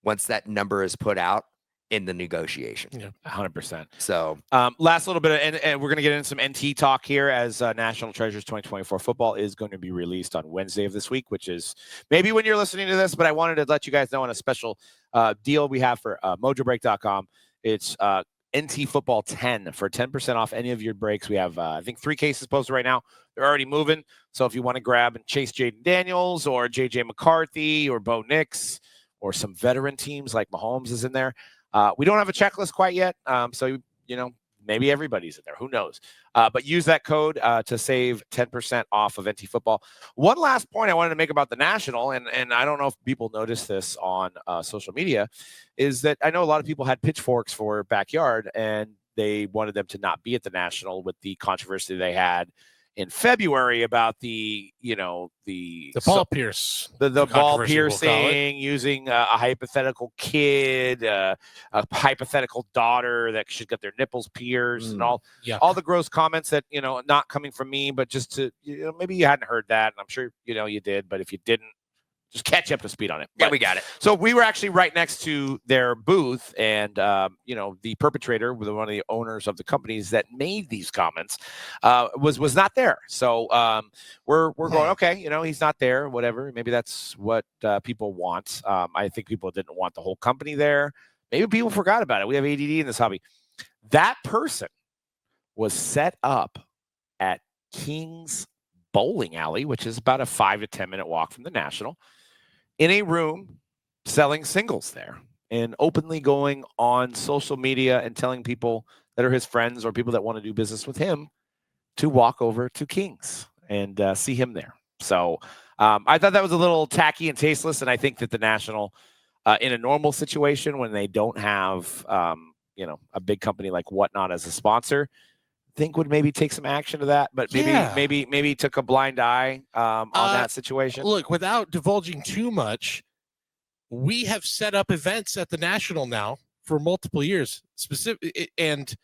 once that number is put out in the negotiation. Yeah, 100%. So last little bit and we're going to get into some NT talk here as National Treasures 2024 football is going to be released on Wednesday of this week, which is maybe when you're listening to this, but I wanted to let you guys know on a special deal we have for mojobreak.com. It's NT football 10 for 10% off any of your breaks. We have I think 3 cases posted right now. They're already moving. So if you want to grab and chase Jaden Daniels or JJ McCarthy or Bo Nix or some veteran teams like Mahomes is in there. We don't have a checklist quite yet. So, maybe everybody's in there. Who knows? But use that code to save 10% off of NT football. One last point I wanted to make about the National, and I don't know if people noticed this on social media, is that I know a lot of people had pitchforks for Backyard, and they wanted them to not be at the National with the controversy they had in February about the ball pierce, the ball piercing, using a hypothetical kid, a hypothetical daughter that should get their nipples pierced, and all the gross comments that not coming from me, but just to maybe you hadn't heard that, and I'm sure you did, but if you didn't, just catch up to speed on it. Yeah, we got it. So we were actually right next to their booth, and the perpetrator, one of the owners of the companies that made these comments, was not there. So we're going, okay, he's not there, whatever. Maybe that's what people want. I think people didn't want the whole company there. Maybe people forgot about it. We have ADD in this hobby. That person was set up at King's Bowling Alley, which is about a 5 to 10 minute walk from the National, in a room selling singles there and openly going on social media and telling people that are his friends or people that want to do business with him to walk over to King's and see him there. So I thought that was a little tacky and tasteless. And I think that the National, in a normal situation when they don't have, a big company like Whatnot as a sponsor, think would maybe take some action to that, but maybe took a blind eye on that situation. Look, without divulging too much, we have set up events at the National now for multiple years, and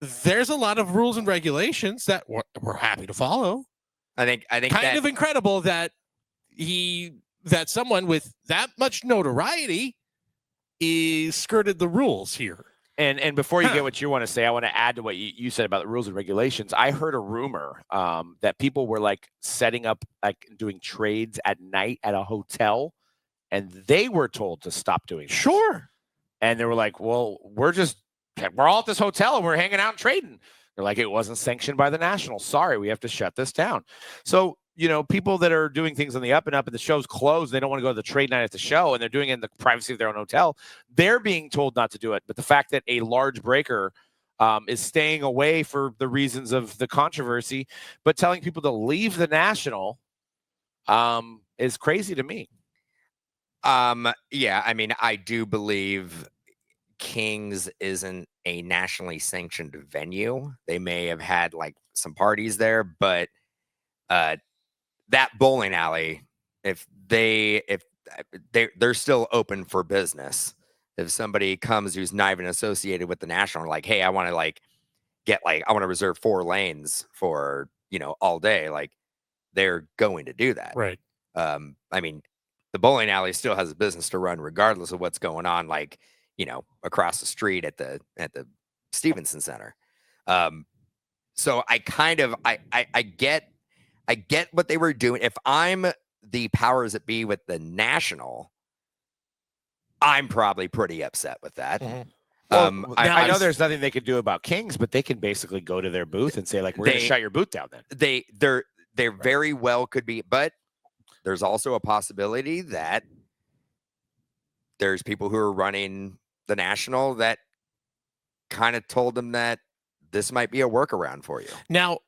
there's a lot of rules and regulations that we're happy to follow. I think kind of incredible that someone with that much notoriety is skirted the rules here. And before you get what you want to say, I want to add to what you said about the rules and regulations. I heard a rumor that people were like setting up, like doing trades at night at a hotel, and they were told to stop doing this. Sure. And they were like, well, we're just we're all at this hotel and we're hanging out and trading. They're like, it wasn't sanctioned by the National. Sorry, we have to shut this down. So, people that are doing things on the up and the show's closed, they don't want to go to the trade night at the show, and they're doing it in the privacy of their own hotel. They're being told not to do it. But the fact that a large breaker is staying away for the reasons of the controversy, but telling people to leave the National is crazy to me. Yeah, I mean, I do believe King's isn't a nationally sanctioned venue. They may have had like some parties there, but that bowling alley, if they're still open for business. If somebody comes who's not even associated with the National, like, hey, I want to I want to reserve 4 lanes for all day, like they're going to do that. Right. I mean, the bowling alley still has a business to run regardless of what's going on, like, across the street at the Stevenson Center. So I kind of I get what they were doing. If I'm the powers that be with the National, I'm probably pretty upset with that. Mm-hmm. Well, I know there's nothing they could do about Kings, but they can basically go to their booth and say, like, we're going to shut your booth down then. They're very well could be, but there's also a possibility that there's people who are running the National that kind of told them that this might be a workaround for you. Now,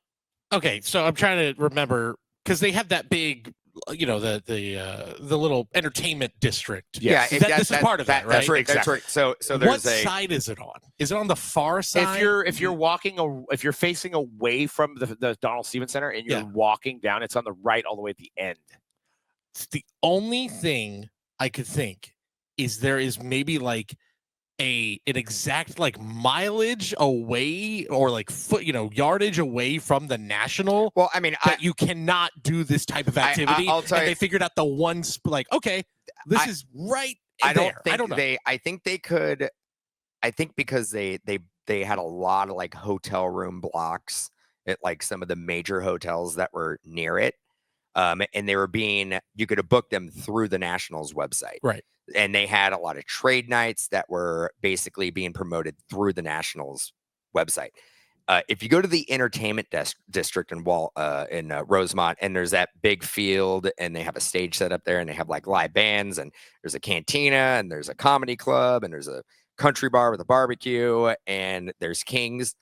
okay, so I'm trying to remember, because they have that big, the little entertainment district. Yeah, this is part of that, right? That's right. Exactly. That's right. So there's what side is it on? Is it on the far side? If you're facing away from the Donald Stevens Center and you're walking down, it's on the right all the way at the end. The only thing I could think is there is maybe like an exact like mileage away or like foot, yardage away from the National. Well, I mean, you cannot do this type of activity. I'll tell you, they figured out the one okay, this is right I there. don't think I think they could. I think because they had a lot of like hotel room blocks at like some of the major hotels that were near it. And they were you could have booked them through the Nationals website. Right. And they had a lot of trade nights that were basically being promoted through the Nationals website. If you go to the entertainment district in Rosemont, and there's that big field, and they have a stage set up there, and they have like live bands, and there's a cantina, and there's a comedy club, and there's a country bar with a barbecue, and there's Kings.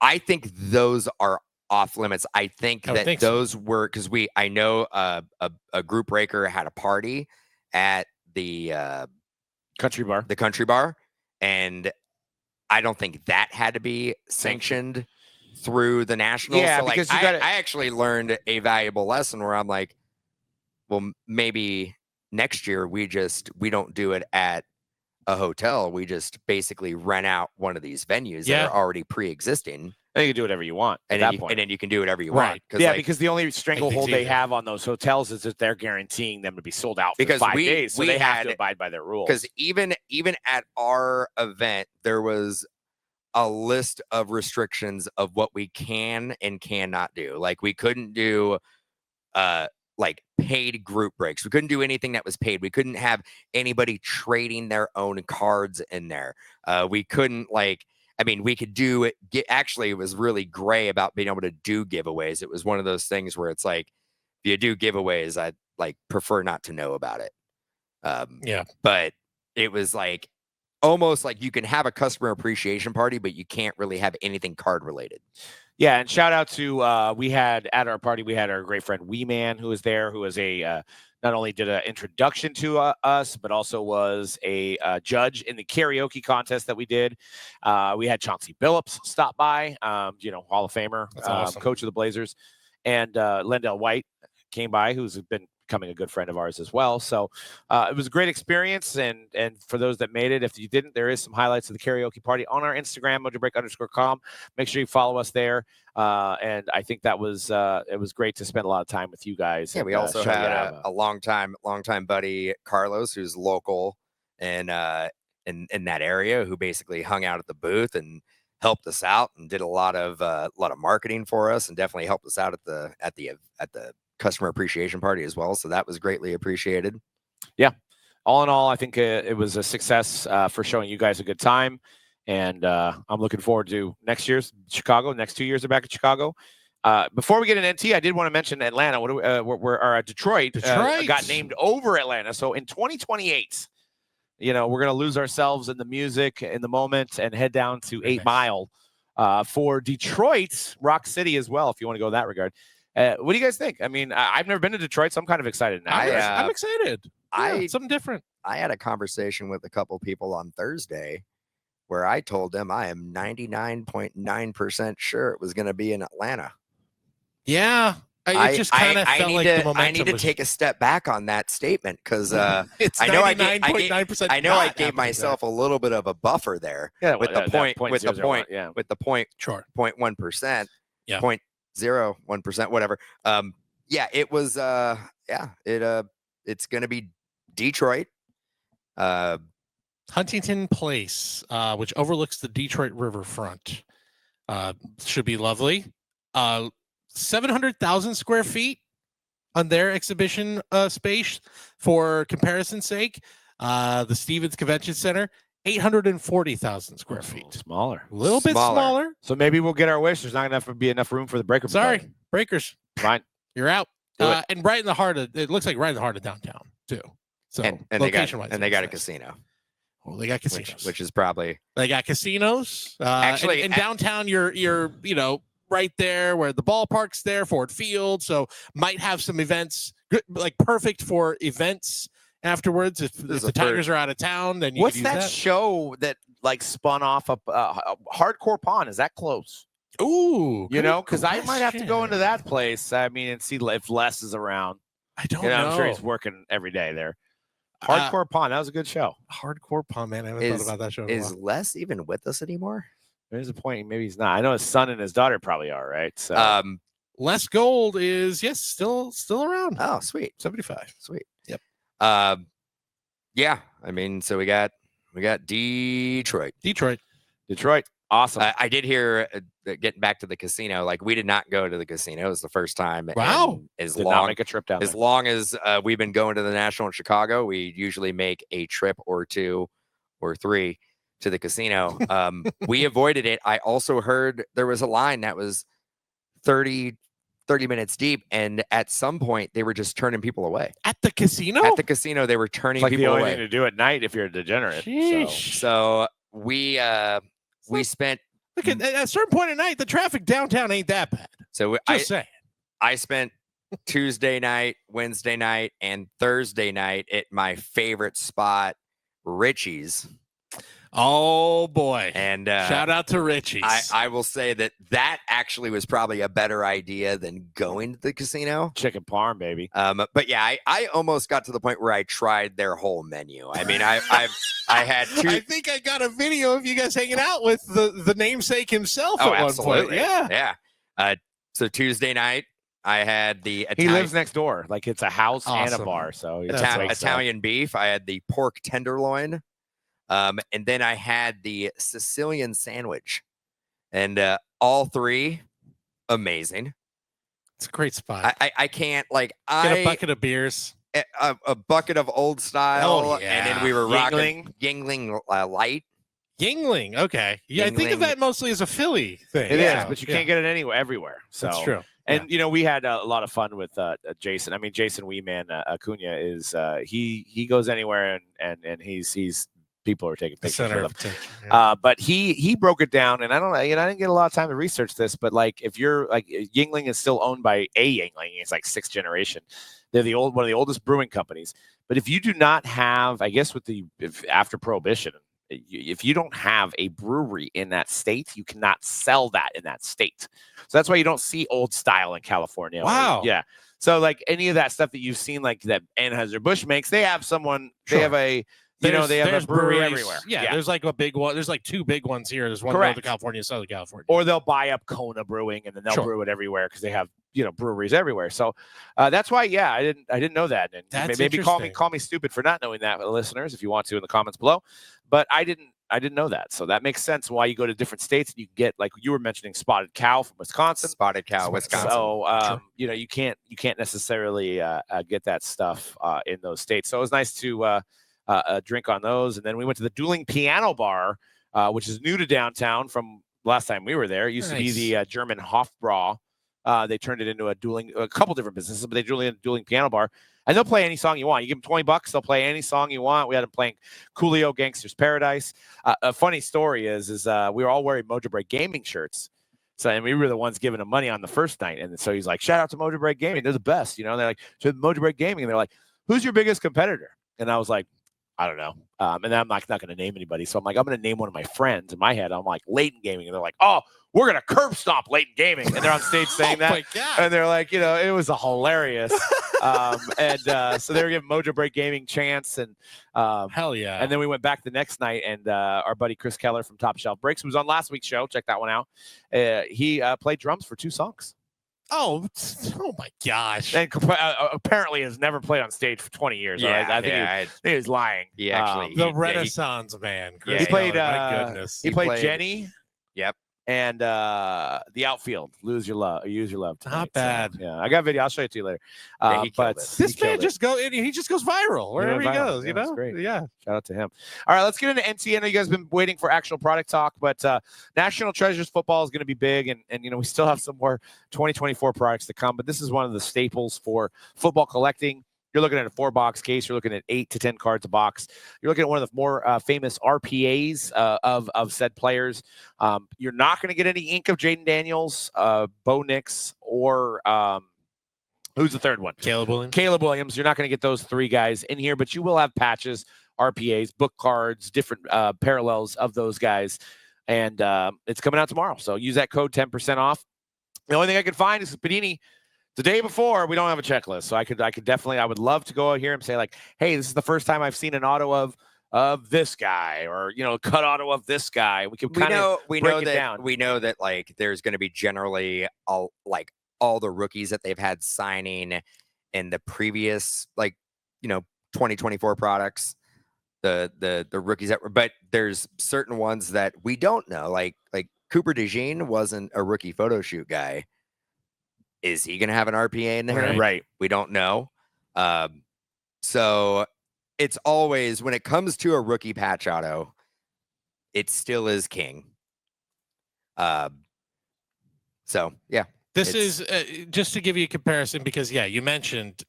I think those are off limits. I think those were because I know a group breaker had a party at the country bar, and I don't think that had to be sanctioned through the National. Yeah, so because I actually learned a valuable lesson where I'm like, well, maybe next year we don't do it at a hotel. We just basically rent out one of these venues that are already pre-existing. And you can do whatever you want at that point. And then you can do whatever you want. want. Yeah, because the only stranglehold they have on those hotels is that they're guaranteeing them to be sold out for 5 days. So they have to abide by their rules. Because even at our event, there was a list of restrictions of what we can and cannot do. Like we couldn't do like paid group breaks. We couldn't do anything that was paid. We couldn't have anybody trading their own cards in there. We couldn't we could do it. Actually, it was really gray about being able to do giveaways. It was one of those things where it's like, if you do giveaways, I'd prefer not to know about it. But it was like almost like you can have a customer appreciation party, but you can't really have anything card related. Yeah, and shout out to we had at our party, we had our great friend Wee Man who was there, who was not only did an introduction to us, but also was a judge in the karaoke contest that we did. We had Chauncey Billups stop by, Hall of Famer, awesome. Coach of the Blazers, and Lendell White came by, who's been becoming a good friend of ours as well. So it was a great experience. And for those that made it, if you didn't, there is some highlights of the karaoke party on our Instagram, mojobreak_com. Make sure you follow us there. And I think that was it was great to spend a lot of time with you guys. Yeah, we also had a longtime buddy, Carlos, who's local and in that area, who basically hung out at the booth and helped us out and did a lot of marketing for us, and definitely helped us out at the customer appreciation party as well. So that was greatly appreciated. Yeah. All in all, I think it was a success for showing you guys a good time. And I'm looking forward to next year's Chicago. Next 2 years are back in Chicago. Before we get in NT, I did want to mention Atlanta. Detroit got named over Atlanta. So in 2028, we're going to lose ourselves in the music in the moment and head down to 8 Mile for Detroit, Rock City as well, if you want to go that regard. What do you guys think? I mean, I've never been to Detroit, so I'm kind of excited now. I'm excited. Something different. I had a conversation with a couple people on Thursday where I told them I am 99.9% sure it was going to be in Atlanta. Yeah. It just kind of felt like the momentum. I need to take a step back on that statement because it's I know 99.9%. I know I gave myself a little bit of a buffer there with the 0.1%, 0.01%, whatever. It was it's going to be Detroit. Huntington Place, which overlooks the Detroit riverfront, should be lovely. 700,000 square feet on their exhibition space. For comparison's sake, the Stevens Convention Center, 840,000 square feet. Smaller. A little bit smaller. So maybe we'll get our wish. There's not going to be enough room for the breaker. Sorry, breakers. Fine. You're out. And right in the heart of, it looks like right in the heart of downtown, too. So and they got a casino. Well, they got casinos. Which is probably. They got casinos. Actually, in downtown, you're right there where the ballpark's there, Ford Field. So might have some events, like perfect for events afterwards. If the Tigers are out of town, then you what's could use that show that like spun off a Hardcore Pawn? Is that close? Ooh, because I might have to go into that place. I mean, and see if Les is around. I don't know. I'm sure he's working every day there. Hardcore Pawn, that was a good show. Hardcore Pawn, man. I haven't thought about that show. Is Les even with us anymore? There's a point. Maybe he's not. I know his son and his daughter probably are, right? So, Les Gold is still around. Oh, sweet. 75. Sweet. Yep. Yeah. I mean, so we got Detroit. Awesome. I did hear, getting back to the casino, like we did not go to the casino. It was the first time. Wow. Did not make a trip down as long as we've been going to the National in Chicago, we usually make a trip or 2 or 3 to the casino. We avoided it. I also heard there was a line that was 30 minutes deep, and at some point they were just turning people away. At the casino? At the casino, they were turning people away. Like the only thing to do at night if you're a degenerate. So we spent. Look, at a certain point at night, the traffic downtown ain't that bad. So saying. I spent Tuesday night, Wednesday night, and Thursday night at my favorite spot, Richie's. Oh boy. And shout out to Richie's. I will say that actually was probably a better idea than going to the casino. Chicken parm, baby. But yeah, I almost got to the point where I tried their whole menu. I mean, I had 2. I think I got a video of you guys hanging out with the namesake himself at absolutely. one point. Yeah. So Tuesday night, I had the he lives next door. Like it's a house and a bar. So Italian beef. I had the pork tenderloin. And then I had the Sicilian sandwich, and all 3 amazing. It's a great spot. I can't get a bucket of beers, a bucket of old style, and then we were rocking Yingling light. Yingling, okay, yeah. Yingling. I think of that mostly as a Philly thing. It is, but you can't get it everywhere. So that's true. And we had a lot of fun with Jason. I mean, Jason Weeman Acuna is he goes anywhere and he's people are taking pictures of him. But he broke it down, and I didn't get a lot of time to research this, but like if you're like Yingling is still owned by a Yingling, it's like 6th generation. They're one of the oldest brewing companies. But if you do not have, I guess after Prohibition, if you don't have a brewery in that state, you cannot sell that in that state. So that's why you don't see Old Style in California. Wow. Yeah. So like any of that stuff that you've seen, like that Anheuser-Busch makes, they have someone. Sure. They have a. They have a brewery everywhere. Yeah, there's like a big one. There's like 2 big ones here. There's one in Northern California, Southern California. Or they'll buy up Kona Brewing and then they'll brew it everywhere because they have breweries everywhere. So that's why I didn't know that. And that's maybe call me stupid for not knowing that, listeners, if you want to in the comments below. But I didn't know that. So that makes sense why you go to different states and you can get, like you were mentioning, Spotted Cow from Wisconsin. Wisconsin. So you can't necessarily get that stuff in those states. So it was nice to drink on those. And then we went to the Dueling Piano Bar which is new to downtown from last time we were there. It used to be the German Hofbrau. They turned it into a couple different businesses, but they drew in a dueling piano bar. And they'll play any song you want. You give them $20, they'll play any song you want. We had them playing Coolio, Gangster's Paradise. A funny story is we were all wearing Mojo Break Gaming shirts. So, and we were the ones giving him money on the first night. And so he's like, shout out to Mojo Break Gaming. They're the best. And they're like, to Mojo Break Gaming. And they're like, who's your biggest competitor? And I was like, I don't know. And then I'm not going to name anybody. So I'm like, I'm going to name one of my friends. In my head, I'm like, Leighton Gaming. And they're like, oh, we're going to curb stomp Leighton Gaming. And they're on stage saying that. My God. And they're like, it was hilarious. So they were giving Mojo Break Gaming chance. And hell yeah. And then we went back the next night, and our buddy Chris Keller from Top Shelf Breaks, who was on last week's show, check that one out. He played drums for 2 songs. Oh my gosh. And apparently has never played on stage for 20 years. Yeah, right? I think he was lying. He actually the Renaissance man. Yeah, he played. My goodness. He played Jenny. Yep. And the outfield, use your love tonight. Not bad. So, yeah, I got a video. I'll show it to you later. Yeah, But this man just goes viral wherever he goes. Yeah, that's great. Yeah. Shout out to him. All right, let's get into NC. I know you guys have been waiting for actual product talk, but National Treasures football is going to be big, and we still have some more 2024 products to come. But this is one of the staples for football collecting. You're looking at a 4-box case. You're looking at 8 to 10 cards a box. You're looking at one of the more famous RPAs of said players. You're not going to get any ink of Jaden Daniels, Bo Nix, or who's the third one? Caleb Williams. Caleb Williams. You're not going to get those 3 guys in here, but you will have patches, RPAs, book cards, different parallels of those guys. And it's coming out tomorrow. So use that code 10% off. The only thing I could find is Panini. The day before, we don't have a checklist, so I could definitely, I would love to go out here and say like, hey, this is the first time I've seen an auto of this guy, or cut auto of this guy. We can we know that like there's going to be generally all the rookies that they've had signing in the previous 2024 products, the rookies that were, but there's certain ones that we don't know, like Cooper DeJean wasn't a rookie photo shoot guy. Is he going to have an RPA in there? Right. We don't know. So it's always, when it comes to a rookie patch auto, it still is king. So, yeah. This is just to give you a comparison, because, you mentioned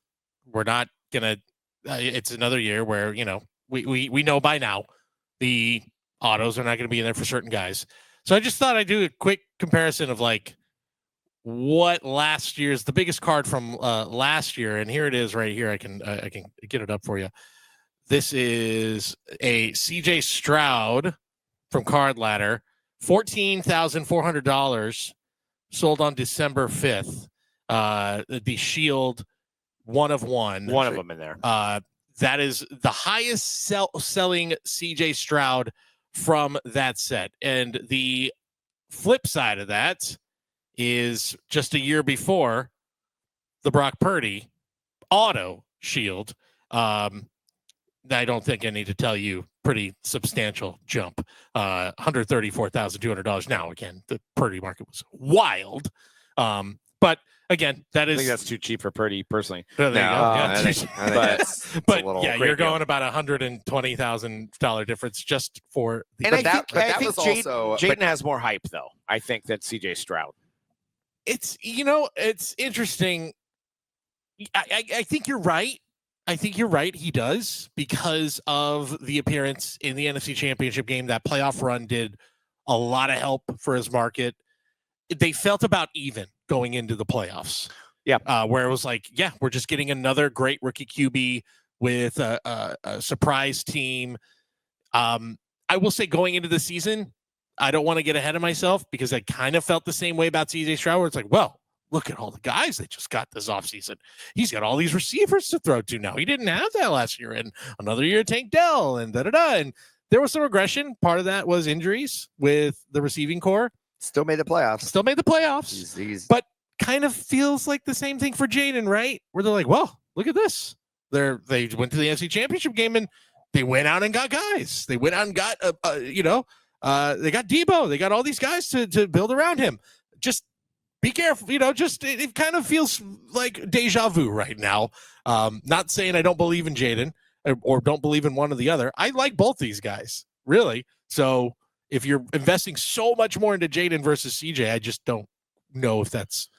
we're not going to, it's another year where, we know by now the autos are not going to be in there for certain guys. So I just thought I'd do a quick comparison of what last year's, the biggest card from last year, and here it is right here. I can get it up for you. This is a CJ Stroud from Card Ladder, $14,400, sold on December 5th. The Shield, one of them in there. That is the highest selling CJ Stroud from that set. And the flip side of that is just a year before, the Brock Purdy auto Shield. I don't think I need to tell you, pretty substantial jump, $134,200. Now, again, the Purdy market was wild. But again, I think that's too cheap for Purdy, personally. There you go. I think but you're going about $120,000 difference just for the. And I think Jaden has more hype, though, I think, than CJ Stroud. It's interesting. I think you're right. He does, because of the appearance in the NFC Championship game. That playoff run did a lot of help for his market. They felt about even going into the playoffs. Yeah. Where it was like, we're just getting another great rookie QB with a surprise team. I will say, going into the season, I don't want to get ahead of myself, because I kind of felt the same way about CJ Stroud, where it's like, well, look at all the guys they just got this offseason. He's got all these receivers to throw to now. He didn't have that last year, and another year Tank Dell and da-da-da. And there was some regression. Part of that was injuries with the receiving core. Still made the playoffs. But kind of feels like the same thing for Jaden, right? Where they're like, well, look at this. They went to the NFC Championship game, and they went out and got guys. They went out and got, they got Debo. They got all these guys to build around him. Just be careful. It kind of feels like deja vu right now. Not saying I don't believe in Jaden or don't believe in one or the other. I like both these guys, really. So if you're investing so much more into Jaden versus CJ, I just don't know if that's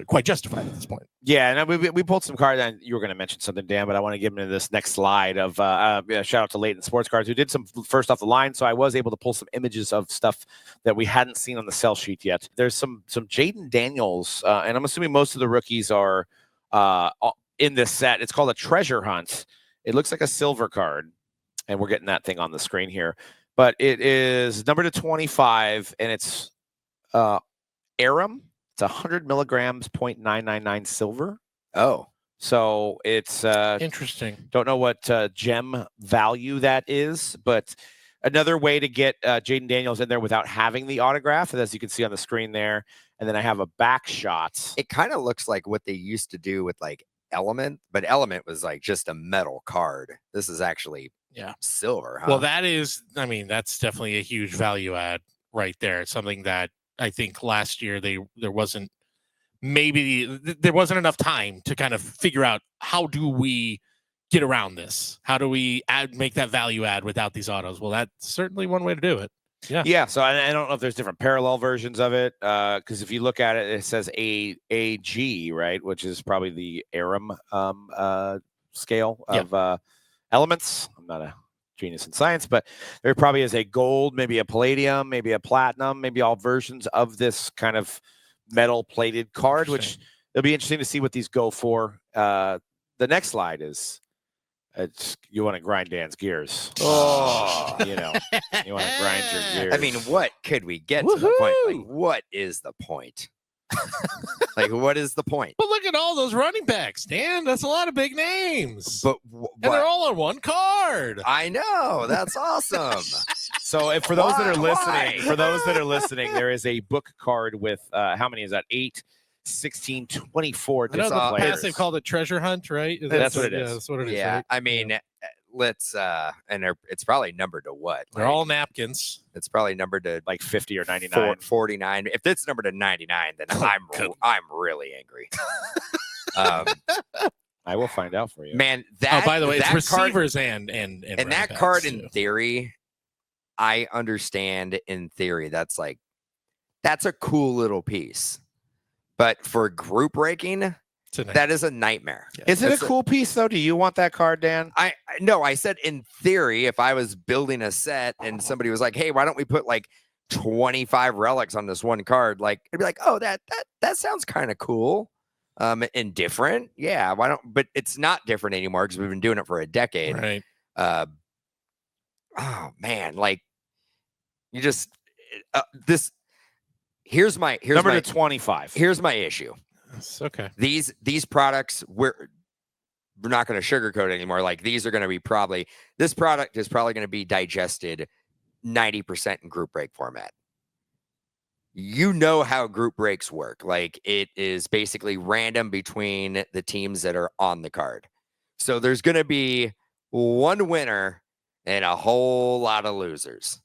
quite justified at this point. Yeah, and we pulled some cards, and you were going to mention something, Dan, but I want to get into this next slide of shout out to Leighton Sports Cards, who did some first off the line, so I was able to pull some images of stuff that we hadn't seen on the sell sheet yet. There's some Jaden Daniels, and I'm assuming most of the rookies are in this set. It's called a treasure hunt. It looks like a silver card, and we're getting that thing on the screen here. But it is number to 25, and it's Aram. It's 100 milligrams, 0.999 silver. Oh, so it's interesting. Don't know what gem value that is, but another way to get Jaden Daniels in there without having the autograph, as you can see on the screen there. And then I have a back shot. It kind of looks like what they used to do with like Element, but Element was like just a metal card. This is actually silver. Huh? Well, that's definitely a huge value add right there. It's something that I think last year there wasn't enough time to kind of figure out how do we get around this? How do we make that value add without these autos? Well, that's certainly one way to do it. Yeah. So I don't know if there's different parallel versions of it, because if you look at it, it says AG, right, which is probably the Aram scale of elements. I'm not a genius in science, but there probably is a gold, maybe a palladium, maybe a platinum, maybe all versions of this kind of metal plated card, which it'll be interesting to see what these go for. The next slide is you want to grind Dan's gears. Oh, you want to grind your gears. I mean, what could we get to the point? Like, what is the point? Like, what is the point? But look at all those running backs, Dan. That's a lot of big names. But and they're all on one card. I know. That's awesome. So for those that are listening, there is a book card with how many is that? 8, 16, 24 different players. I guess they've called it Treasure Hunt, right? That's what it is. Yeah, that's what it is. Yeah, right? I mean, let's it's probably numbered to what? They're all napkins. It's probably numbered to like 50 or 99. 49. If it's numbered to 99, then I'm really angry. I will find out for you. Man, by the way, it's receivers card, and that card in theory, I understand in theory that's a cool little piece. But for group breaking, that is a nightmare. Yeah. Is it a cool piece, though? Do you want that card, Dan? No, I said in theory, if I was building a set and somebody was like, hey, why don't we put like 25 relics on this one card? Like, I'd be like, oh, that sounds kind of cool. And different. Yeah, why don't? But it's not different anymore because we've been doing it for a decade. Right. Oh, man. Like, you just, here's number to 25. Here's my issue. It's okay. These products we're not going to sugarcoat anymore. Like these are going to be this product is probably going to be digested 90% in group break format. You know how group breaks work. Like it is basically random between the teams that are on the card. So there's going to be one winner and a whole lot of losers.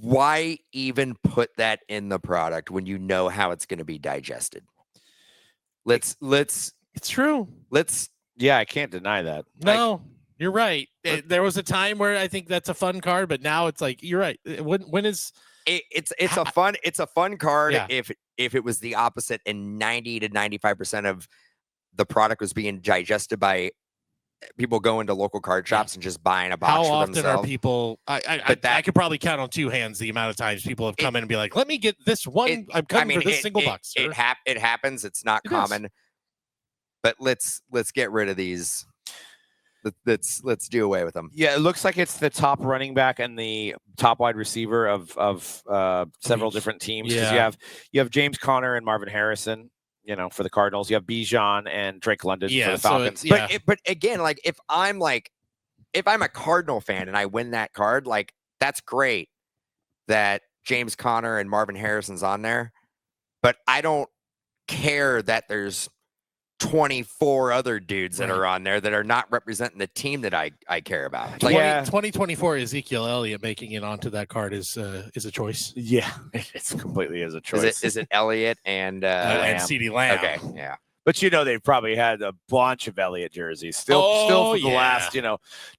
Why even put that in the product when you know how it's going to be digested? It's true. I can't deny that. No, you're right. There was a time where I think that's a fun card, but now it's like, you're right. When is it's a fun card. Yeah. If it was the opposite and 90 to 95% of the product was being digested by people going to local card shops and just buying a box How for often themselves. are people? I could probably count on two hands the amount of times people have come in and be like, "Let me get this one. I'm coming for this single box." It happens. It's not common, but let's get rid of these. Let's do away with them. Yeah, it looks like it's the top running back and the top wide receiver of several different teams. Yeah. You have James Conner and Marvin Harrison. For the Cardinals, you have Bijan and Drake London for the Falcons. But again, like if I'm a Cardinal fan and I win that card, like that's great that James Conner and Marvin Harrison's on there. But I don't care that there's 24 other dudes that are on there that are not representing the team that I care about. Like 2024 Ezekiel Elliott making it onto that card is a choice. Yeah, it's completely is a choice. Is it Elliott and CeeDee Lamb? Okay, yeah. But they've probably had a bunch of Elliott jerseys still for the last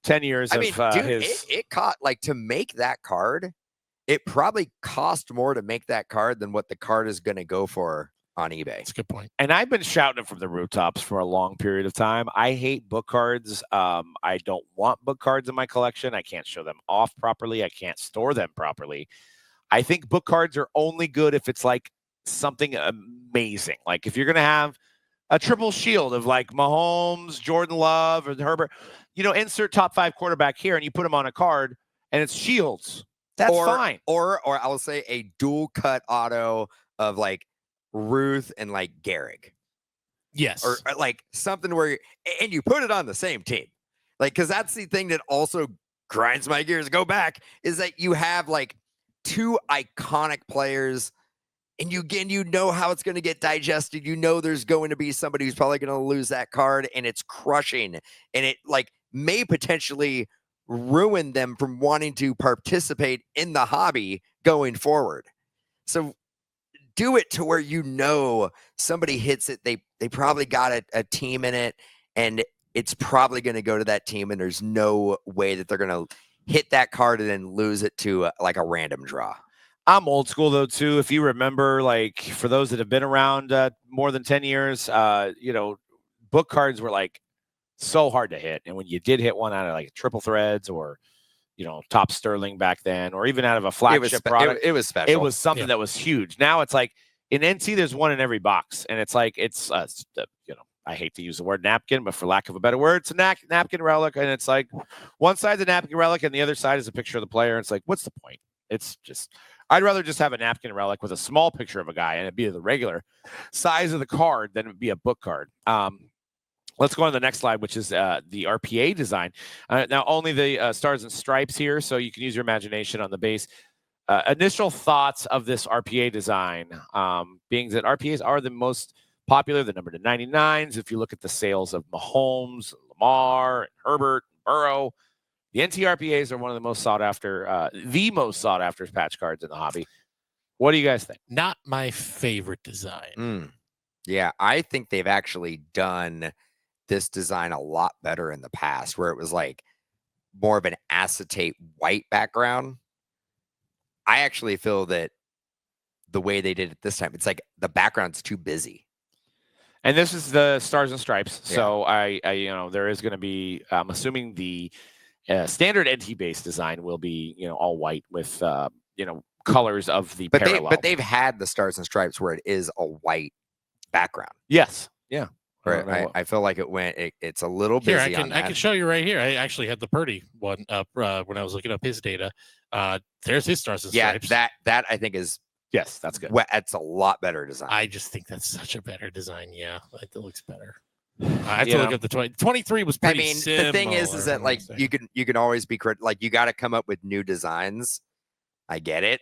10 years I mean, dude, his. it caught to make that card. It probably cost more to make that card than what the card is going to go for on eBay. That's a good point. And I've been shouting it from the rooftops for a long period of time. I hate book cards. I don't want book cards in my collection. I can't show them off properly. I can't store them properly. I think book cards are only good if it's like something amazing. Like if you're going to have a triple shield of like Mahomes, Jordan Love, or Herbert, insert top 5 quarterback here, and you put them on a card, and it's shields. That's fine. Or I will say a dual cut auto of like Ruth and like Gehrig. Yes. Or like something where and you put it on the same team. Like, because that's the thing that also grinds my gears. Go back is that you have like 2 iconic players, and you know how it's going to get digested. There's going to be somebody who's probably going to lose that card, and it's crushing, and it like may potentially ruin them from wanting to participate in the hobby going forward. So do it to where somebody hits it. They probably got a team in it, and it's probably going to go to that team, and there's no way that they're going to hit that card and then lose it to like a random draw. I'm old school though too. If you remember, like for those that have been around more than 10 years, book cards were like so hard to hit. And when you did hit one out of like triple threads or, top sterling back then, or even out of a flagship product, it was special. It was something that was huge. Now it's like in NT, there's one in every box. And it's like, I hate to use the word napkin, but for lack of a better word, it's a napkin relic. And it's like one side's a napkin relic and the other side is a picture of the player. It's like, what's the point? It's just, I'd rather just have a napkin relic with a small picture of a guy and it'd be the regular size of the card than it'd be a book card. Let's go on to the next slide, which is the RPA design. Now, only the stars and stripes here, so you can use your imagination on the base. Initial thoughts of this RPA design, being that RPAs are the most popular, the number to 99s. If you look at the sales of Mahomes, Lamar, and Herbert, and Burrow, the NT RPAs are one of the most sought after patch cards in the hobby. What do you guys think? Not my favorite design. Yeah, I think they've actually done this design a lot better in the past, where it was like more of an acetate white background. I actually feel that the way they did it this time, it's like the background's too busy. And this is the stars and stripes. Yeah. So I there is going to be, I'm assuming the standard NT based design will be, all white with, colors of the parallel. But they've had the stars and stripes where it is a white background. Yes. Yeah. Right. I feel like it's a little busy. Here, I can show you right here. I actually had the Purdy one up when I was looking up his data. There's his stars and stripes. Yeah, that I think is yes, that's good. That's a lot better design. I just think that's such a better design. Yeah, it looks better. I have to look at the 23 was pretty similar. The thing is that like you can always be like you got to come up with new designs. I get it.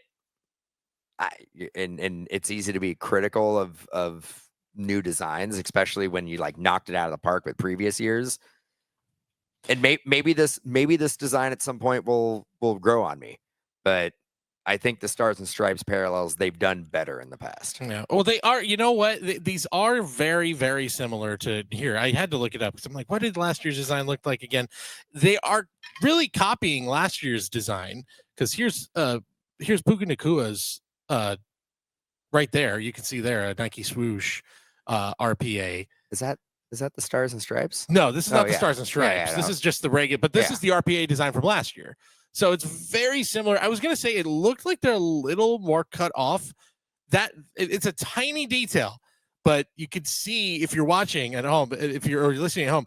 And it's easy to be critical of new designs, especially when you like knocked it out of the park with previous years. And maybe this design at some point will grow on me, but I think the stars and stripes parallels they've done better in the past. Yeah. Well, they are. You know what? These are very, very similar to here. I had to look it up because I'm like, what did last year's design look like again? They are really copying last year's design because here's Puka Nakua's right there. You can see there a Nike swoosh RPA. Is that the stars and stripes? No, this is not the stars and stripes. This is just the regular, but this is the RPA design from last year. So it's very similar. I was going to say it looked like they're a little more cut off. It's a tiny detail, but you could see if you're watching at home, if you're listening at home,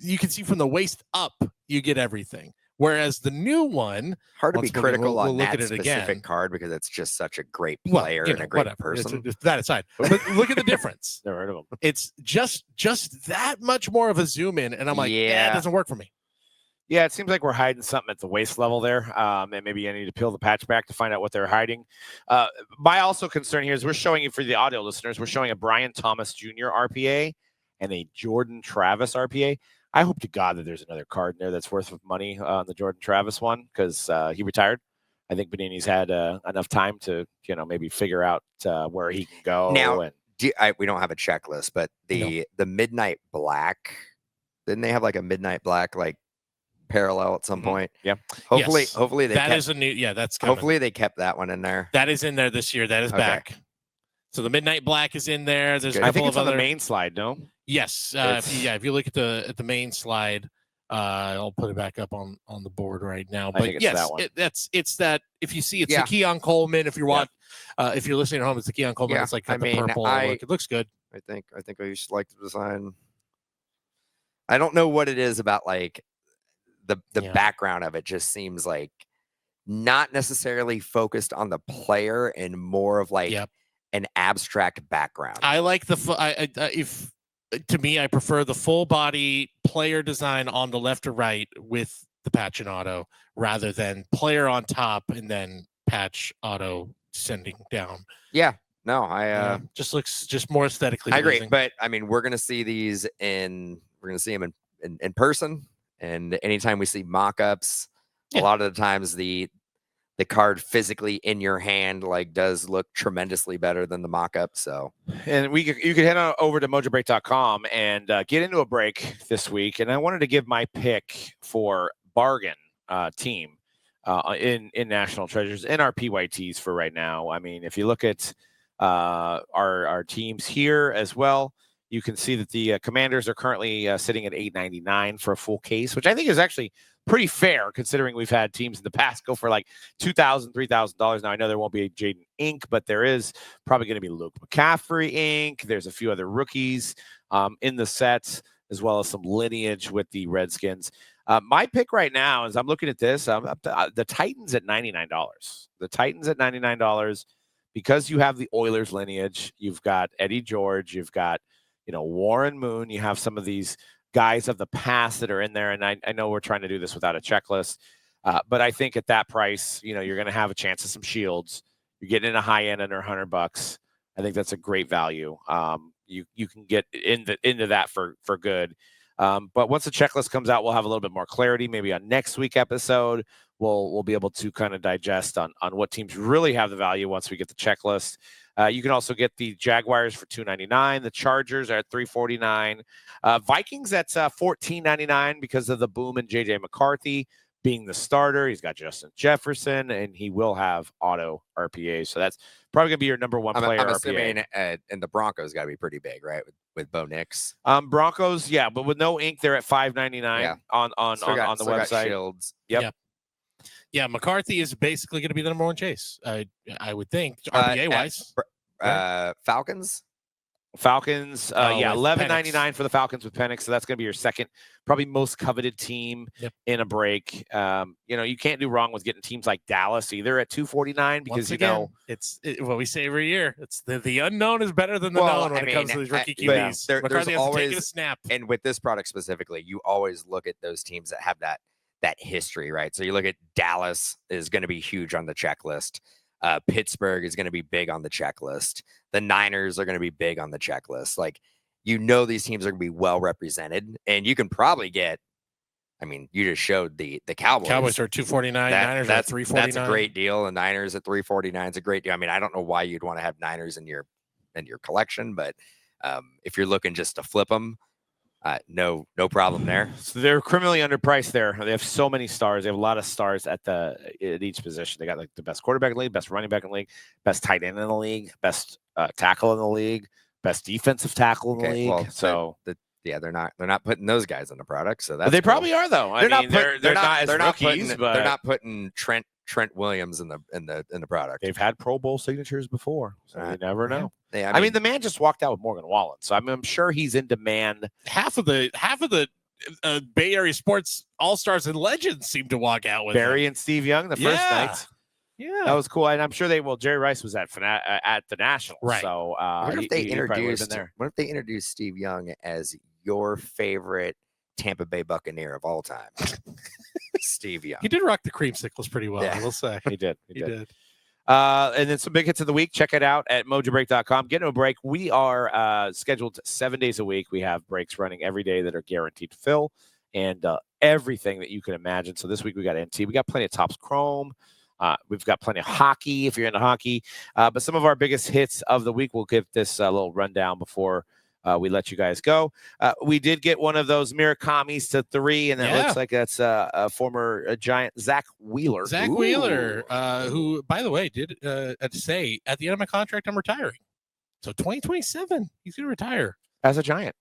you can see from the waist up, you get everything. Whereas the new one, hard to be critical on that specific card because it's just such a great player and a great person. That aside, but look at the difference. Never heard of him. It's just that much more of a zoom in, and I'm like, it doesn't work for me. Yeah, it seems like we're hiding something at the waist level there, and maybe I need to peel the patch back to find out what they're hiding. My also concern here is we're showing you, for the audio listeners, we're showing a Brian Thomas Jr. RPA and a Jordan Travis RPA. I hope to God that there's another card in there that's worth of money on the Jordan Travis one because he retired. I think Panini's had enough time to, maybe figure out where he can go. Now, we don't have a checklist, but the midnight black, didn't they have like a midnight black like parallel at some point? Yeah. Hopefully they that kept, is a new. Yeah, that's coming. hopefully they kept that one in there. That is in there this year. That is back. So the midnight black is in there. There's a couple I think it's of on other the main slide. No. Yes. If you look at the main slide, I'll put it back up on the board right now. But I think it's yes, that one. it's that. If you see, it's the Keon Coleman. If you're if you're listening at home, it's the Keon Coleman. Yeah, It's like the purple look. It looks good. I think I used to like the design. I don't know what it is about like the background of it. Just seems like not necessarily focused on the player and more of like an abstract background. I like if to me, I prefer the full body player design on the left or right with the patch and auto rather than player on top and then patch auto sending down. Yeah. No, I just looks just more aesthetically. I agree, but I mean, we're gonna see these in person, and anytime we see mock-ups, a lot of the times the card physically in your hand like does look tremendously better than the mock-up. So, and you could head on over to mojobreak.com and get into a break this week. And I wanted to give my pick for bargain team in National Treasures and our PYTs for right now. I mean, if you look at our teams here as well, you can see that the Commanders are currently sitting at $8.99 for a full case, which I think is actually pretty fair considering we've had teams in the past go for like $2,000, $3,000. Now I know there won't be a Jaden Ink, but there is probably going to be Luke McCaffrey Ink. There's a few other rookies in the sets, as well as some lineage with the Redskins. My pick right now is I'm looking at this. The Titans at $99. The Titans at $99 because you have the Oilers lineage. You've got Eddie George. You've got Warren Moon. You have some of these guys of the past that are in there. And I know we're trying to do this without a checklist. But I think at that price, you're going to have a chance of some shields. You're getting in a high end under $100. I think that's a great value. You can get into that for good. But once the checklist comes out, we'll have a little bit more clarity. Maybe on next week episode, we'll be able to kind of digest on what teams really have the value once we get the checklist. You can also get the Jaguars for $2.99. The Chargers are at $3.49. Vikings at $14.99 because of the boom in J.J. McCarthy being the starter. He's got Justin Jefferson, and he will have auto RPA. So that's probably going to be your number one player. I'm RPA. assuming, and the Broncos got to be pretty big, right? With Bo Nix. Broncos, yeah, but with no ink, they're at $5.99 on the website. Shields. Yep. Yeah, McCarthy is basically going to be the number one chase. I would think RPA wise. Falcons. $11.99 for the Falcons with Penix. So that's going to be your second, probably most coveted team in a break. You can't do wrong with getting teams like Dallas either at $2.49 because it's what we say every year. It's the unknown is better than the known when it comes to these rookie QBs. McCarthy has always, to take a snap. And with this product specifically, you always look at those teams that have that history, right? So you look at Dallas is going to be huge on the checklist. Pittsburgh is going to be big on the checklist. The Niners are going to be big on the checklist. Like, these teams are going to be well represented, and you can probably get. I mean, you just showed the Cowboys. Cowboys are $2.49. Niners are $3.49. That's a great deal. And Niners at $3.49 is a great deal. I mean, I don't know why you'd want to have Niners in your collection, but if you're looking just to flip them, no problem there. So they're criminally underpriced there. They have so many stars. They have a lot of stars at each position. They got like the best quarterback in the league, best running back in the league, best tight end in the league, best tackle in the league, best defensive tackle in the league. Well, so they're not putting those guys in the product. So they probably are though. They're not putting Trent Williams in the product. They've had Pro Bowl signatures before, so you never know. Yeah, I mean, the man just walked out with Morgan Wallen, so I'm sure he's in demand. Half of the Bay Area sports all-stars and legends seem to walk out with Barry and Steve Young the first night. Yeah, that was cool, and I'm sure Jerry Rice was at the National, right? So what if they introduced Steve Young as your favorite Tampa Bay Buccaneer of all time? Steve Young. He did rock the creamsicles pretty well, I will say. He did. And then some big hits of the week. Check it out at mojobreak.com. Get into a break. We are scheduled 7 days a week. We have breaks running every day that are guaranteed to fill and everything that you can imagine. So this week we got NT. We got plenty of Topps Chrome. We've got plenty of hockey if you're into hockey. But some of our biggest hits of the week, we'll give this little rundown before we let you guys go. We did get one of those Mirakamis to 3, and that looks like that's a former Giant, Zach Wheeler. Zach Wheeler, who, by the way, did say at the end of my contract, I'm retiring. So 2027, he's going to retire. As a Giant.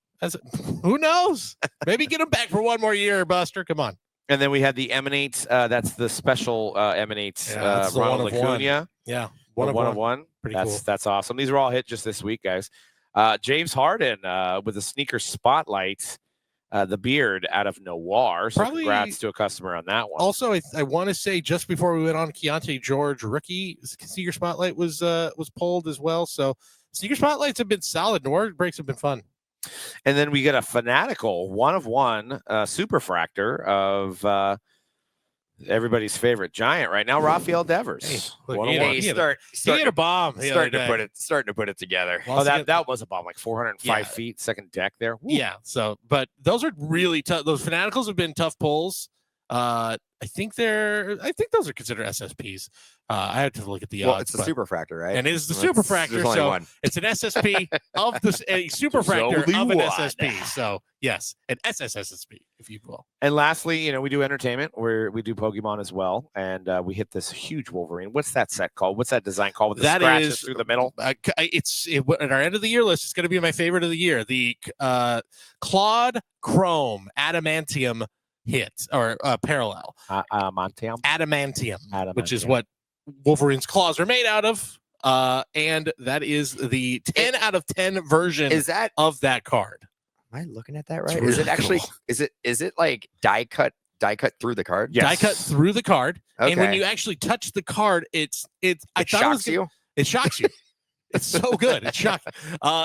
Who knows? Maybe get him back for one more year, Buster. Come on. And then we had the Emanates. That's the special Emanates. Ronald Acuna. Yeah. One of one. Pretty cool. That's awesome. These are all hit just this week, guys. James Harden with a sneaker spotlight. The beard out of Noir. So congrats to a customer on that one. Also, I want to say just before we went on, Keontae George rookie sneaker spotlight was pulled as well. So sneaker spotlights have been solid. Noir breaks have been fun. And then we get a fanatical 1 of 1 superfractor of everybody's favorite Giant right now, Rafael Devers. He hit a bomb. Starting to put it together. Oh, that was a bomb, like 405 feet, second deck there. Woo. Yeah. So, but those are really tough. Those Fanaticals have been tough pulls. I think those are considered SSPs. I have to look at the odds. Well, it's the superfractor, right? And it is the superfractor. So it's an SSP of a superfractor of an SSP. So yes, an SSSP, if you will. And lastly, we do entertainment where we do Pokemon as well, and we hit this huge Wolverine. What's that set called? What's that design called with the scratches through the middle? It's at our end of the year list. It's going to be my favorite of the year. The Claude Chrome Adamantium hit or parallel adamantium, which is what Wolverine's claws are made out of, and that is the 10 out of 10 version of that card. Am I looking at that right? Really is it actually cool. is it like die cut through the card? Yes. Die cut through the card. Okay. And when you actually touch the card, it shocks you. It shocks you. It's so good. It's shocking.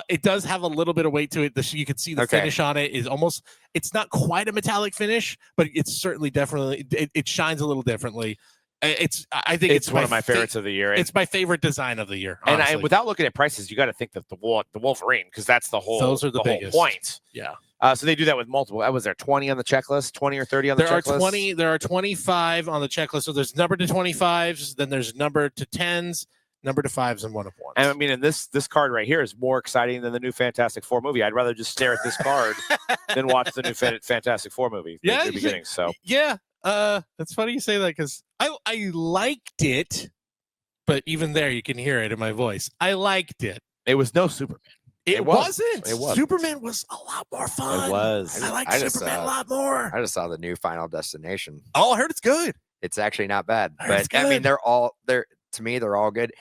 It does have a little bit of weight to it. You can see the finish on it is almost, it's not quite a metallic finish, but it's certainly definitely, it shines a little differently. I think it's one of my favorites of the year. It's my favorite design of the year. And without looking at prices, you got to think that the Wolverine, because that's the whole, those are the biggest whole point. Yeah. So they do that with multiple. Was there 20 on the checklist? 20 or 30 on the checklist? There are 25 on the checklist. So there's number to 25s, then there's number to 10s, number to 5s, and 1 of 1s. And I mean, and this card right here is more exciting than the new Fantastic Four movie. I'd rather just stare at this card than watch the new Fantastic Four movie. Yeah, the beginning. So yeah, that's funny you say that because I liked it, but even there you can hear it in my voice. I liked it. It was no Superman. It wasn't. It was. Superman was a lot more fun. It was. I like Superman a lot more. I just saw the new Final Destination. Oh, I heard it's good. It's actually not bad, but I mean, they're all good.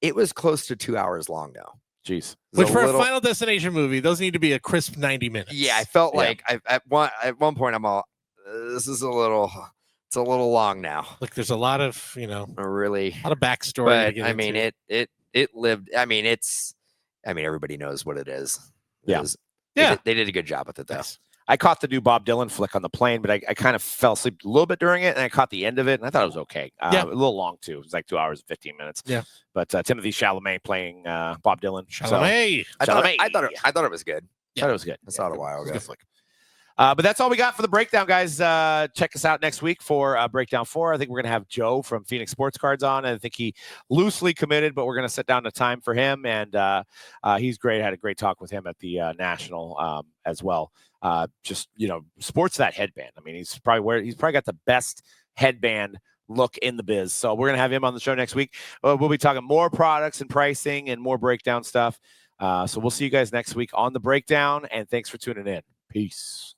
It was close to 2 hours long though. Jeez. Which for a Final Destination movie, those need to be a crisp 90 minutes. Yeah, I felt like at one point I'm all, it's a little long now. Look, there's a lot of, a lot of backstory. But I mean, it lived. I mean, everybody knows what it is. They did a good job with it though. Yes. I caught the new Bob Dylan flick on the plane, but I kind of fell asleep a little bit during it, and I caught the end of it, and I thought it was okay. A little long, too. It was like 2 hours and 15 minutes. Yeah. But Timothy Chalamet playing Bob Dylan. Chalamet. I thought it was good. Yeah. I thought it was good. I saw it a while ago. Good flick. But that's all we got for the breakdown, guys. Check us out next week for Breakdown 4. I think we're going to have Joe from Phoenix Sports Cards on. I think he loosely committed, but we're going to set down the time for him. And he's great. I had a great talk with him at the National as well. Sports that headband. I mean, he's probably got the best headband look in the biz. So we're going to have him on the show next week. We'll be talking more products and pricing and more breakdown stuff. So we'll see you guys next week on the breakdown. And thanks for tuning in. Peace.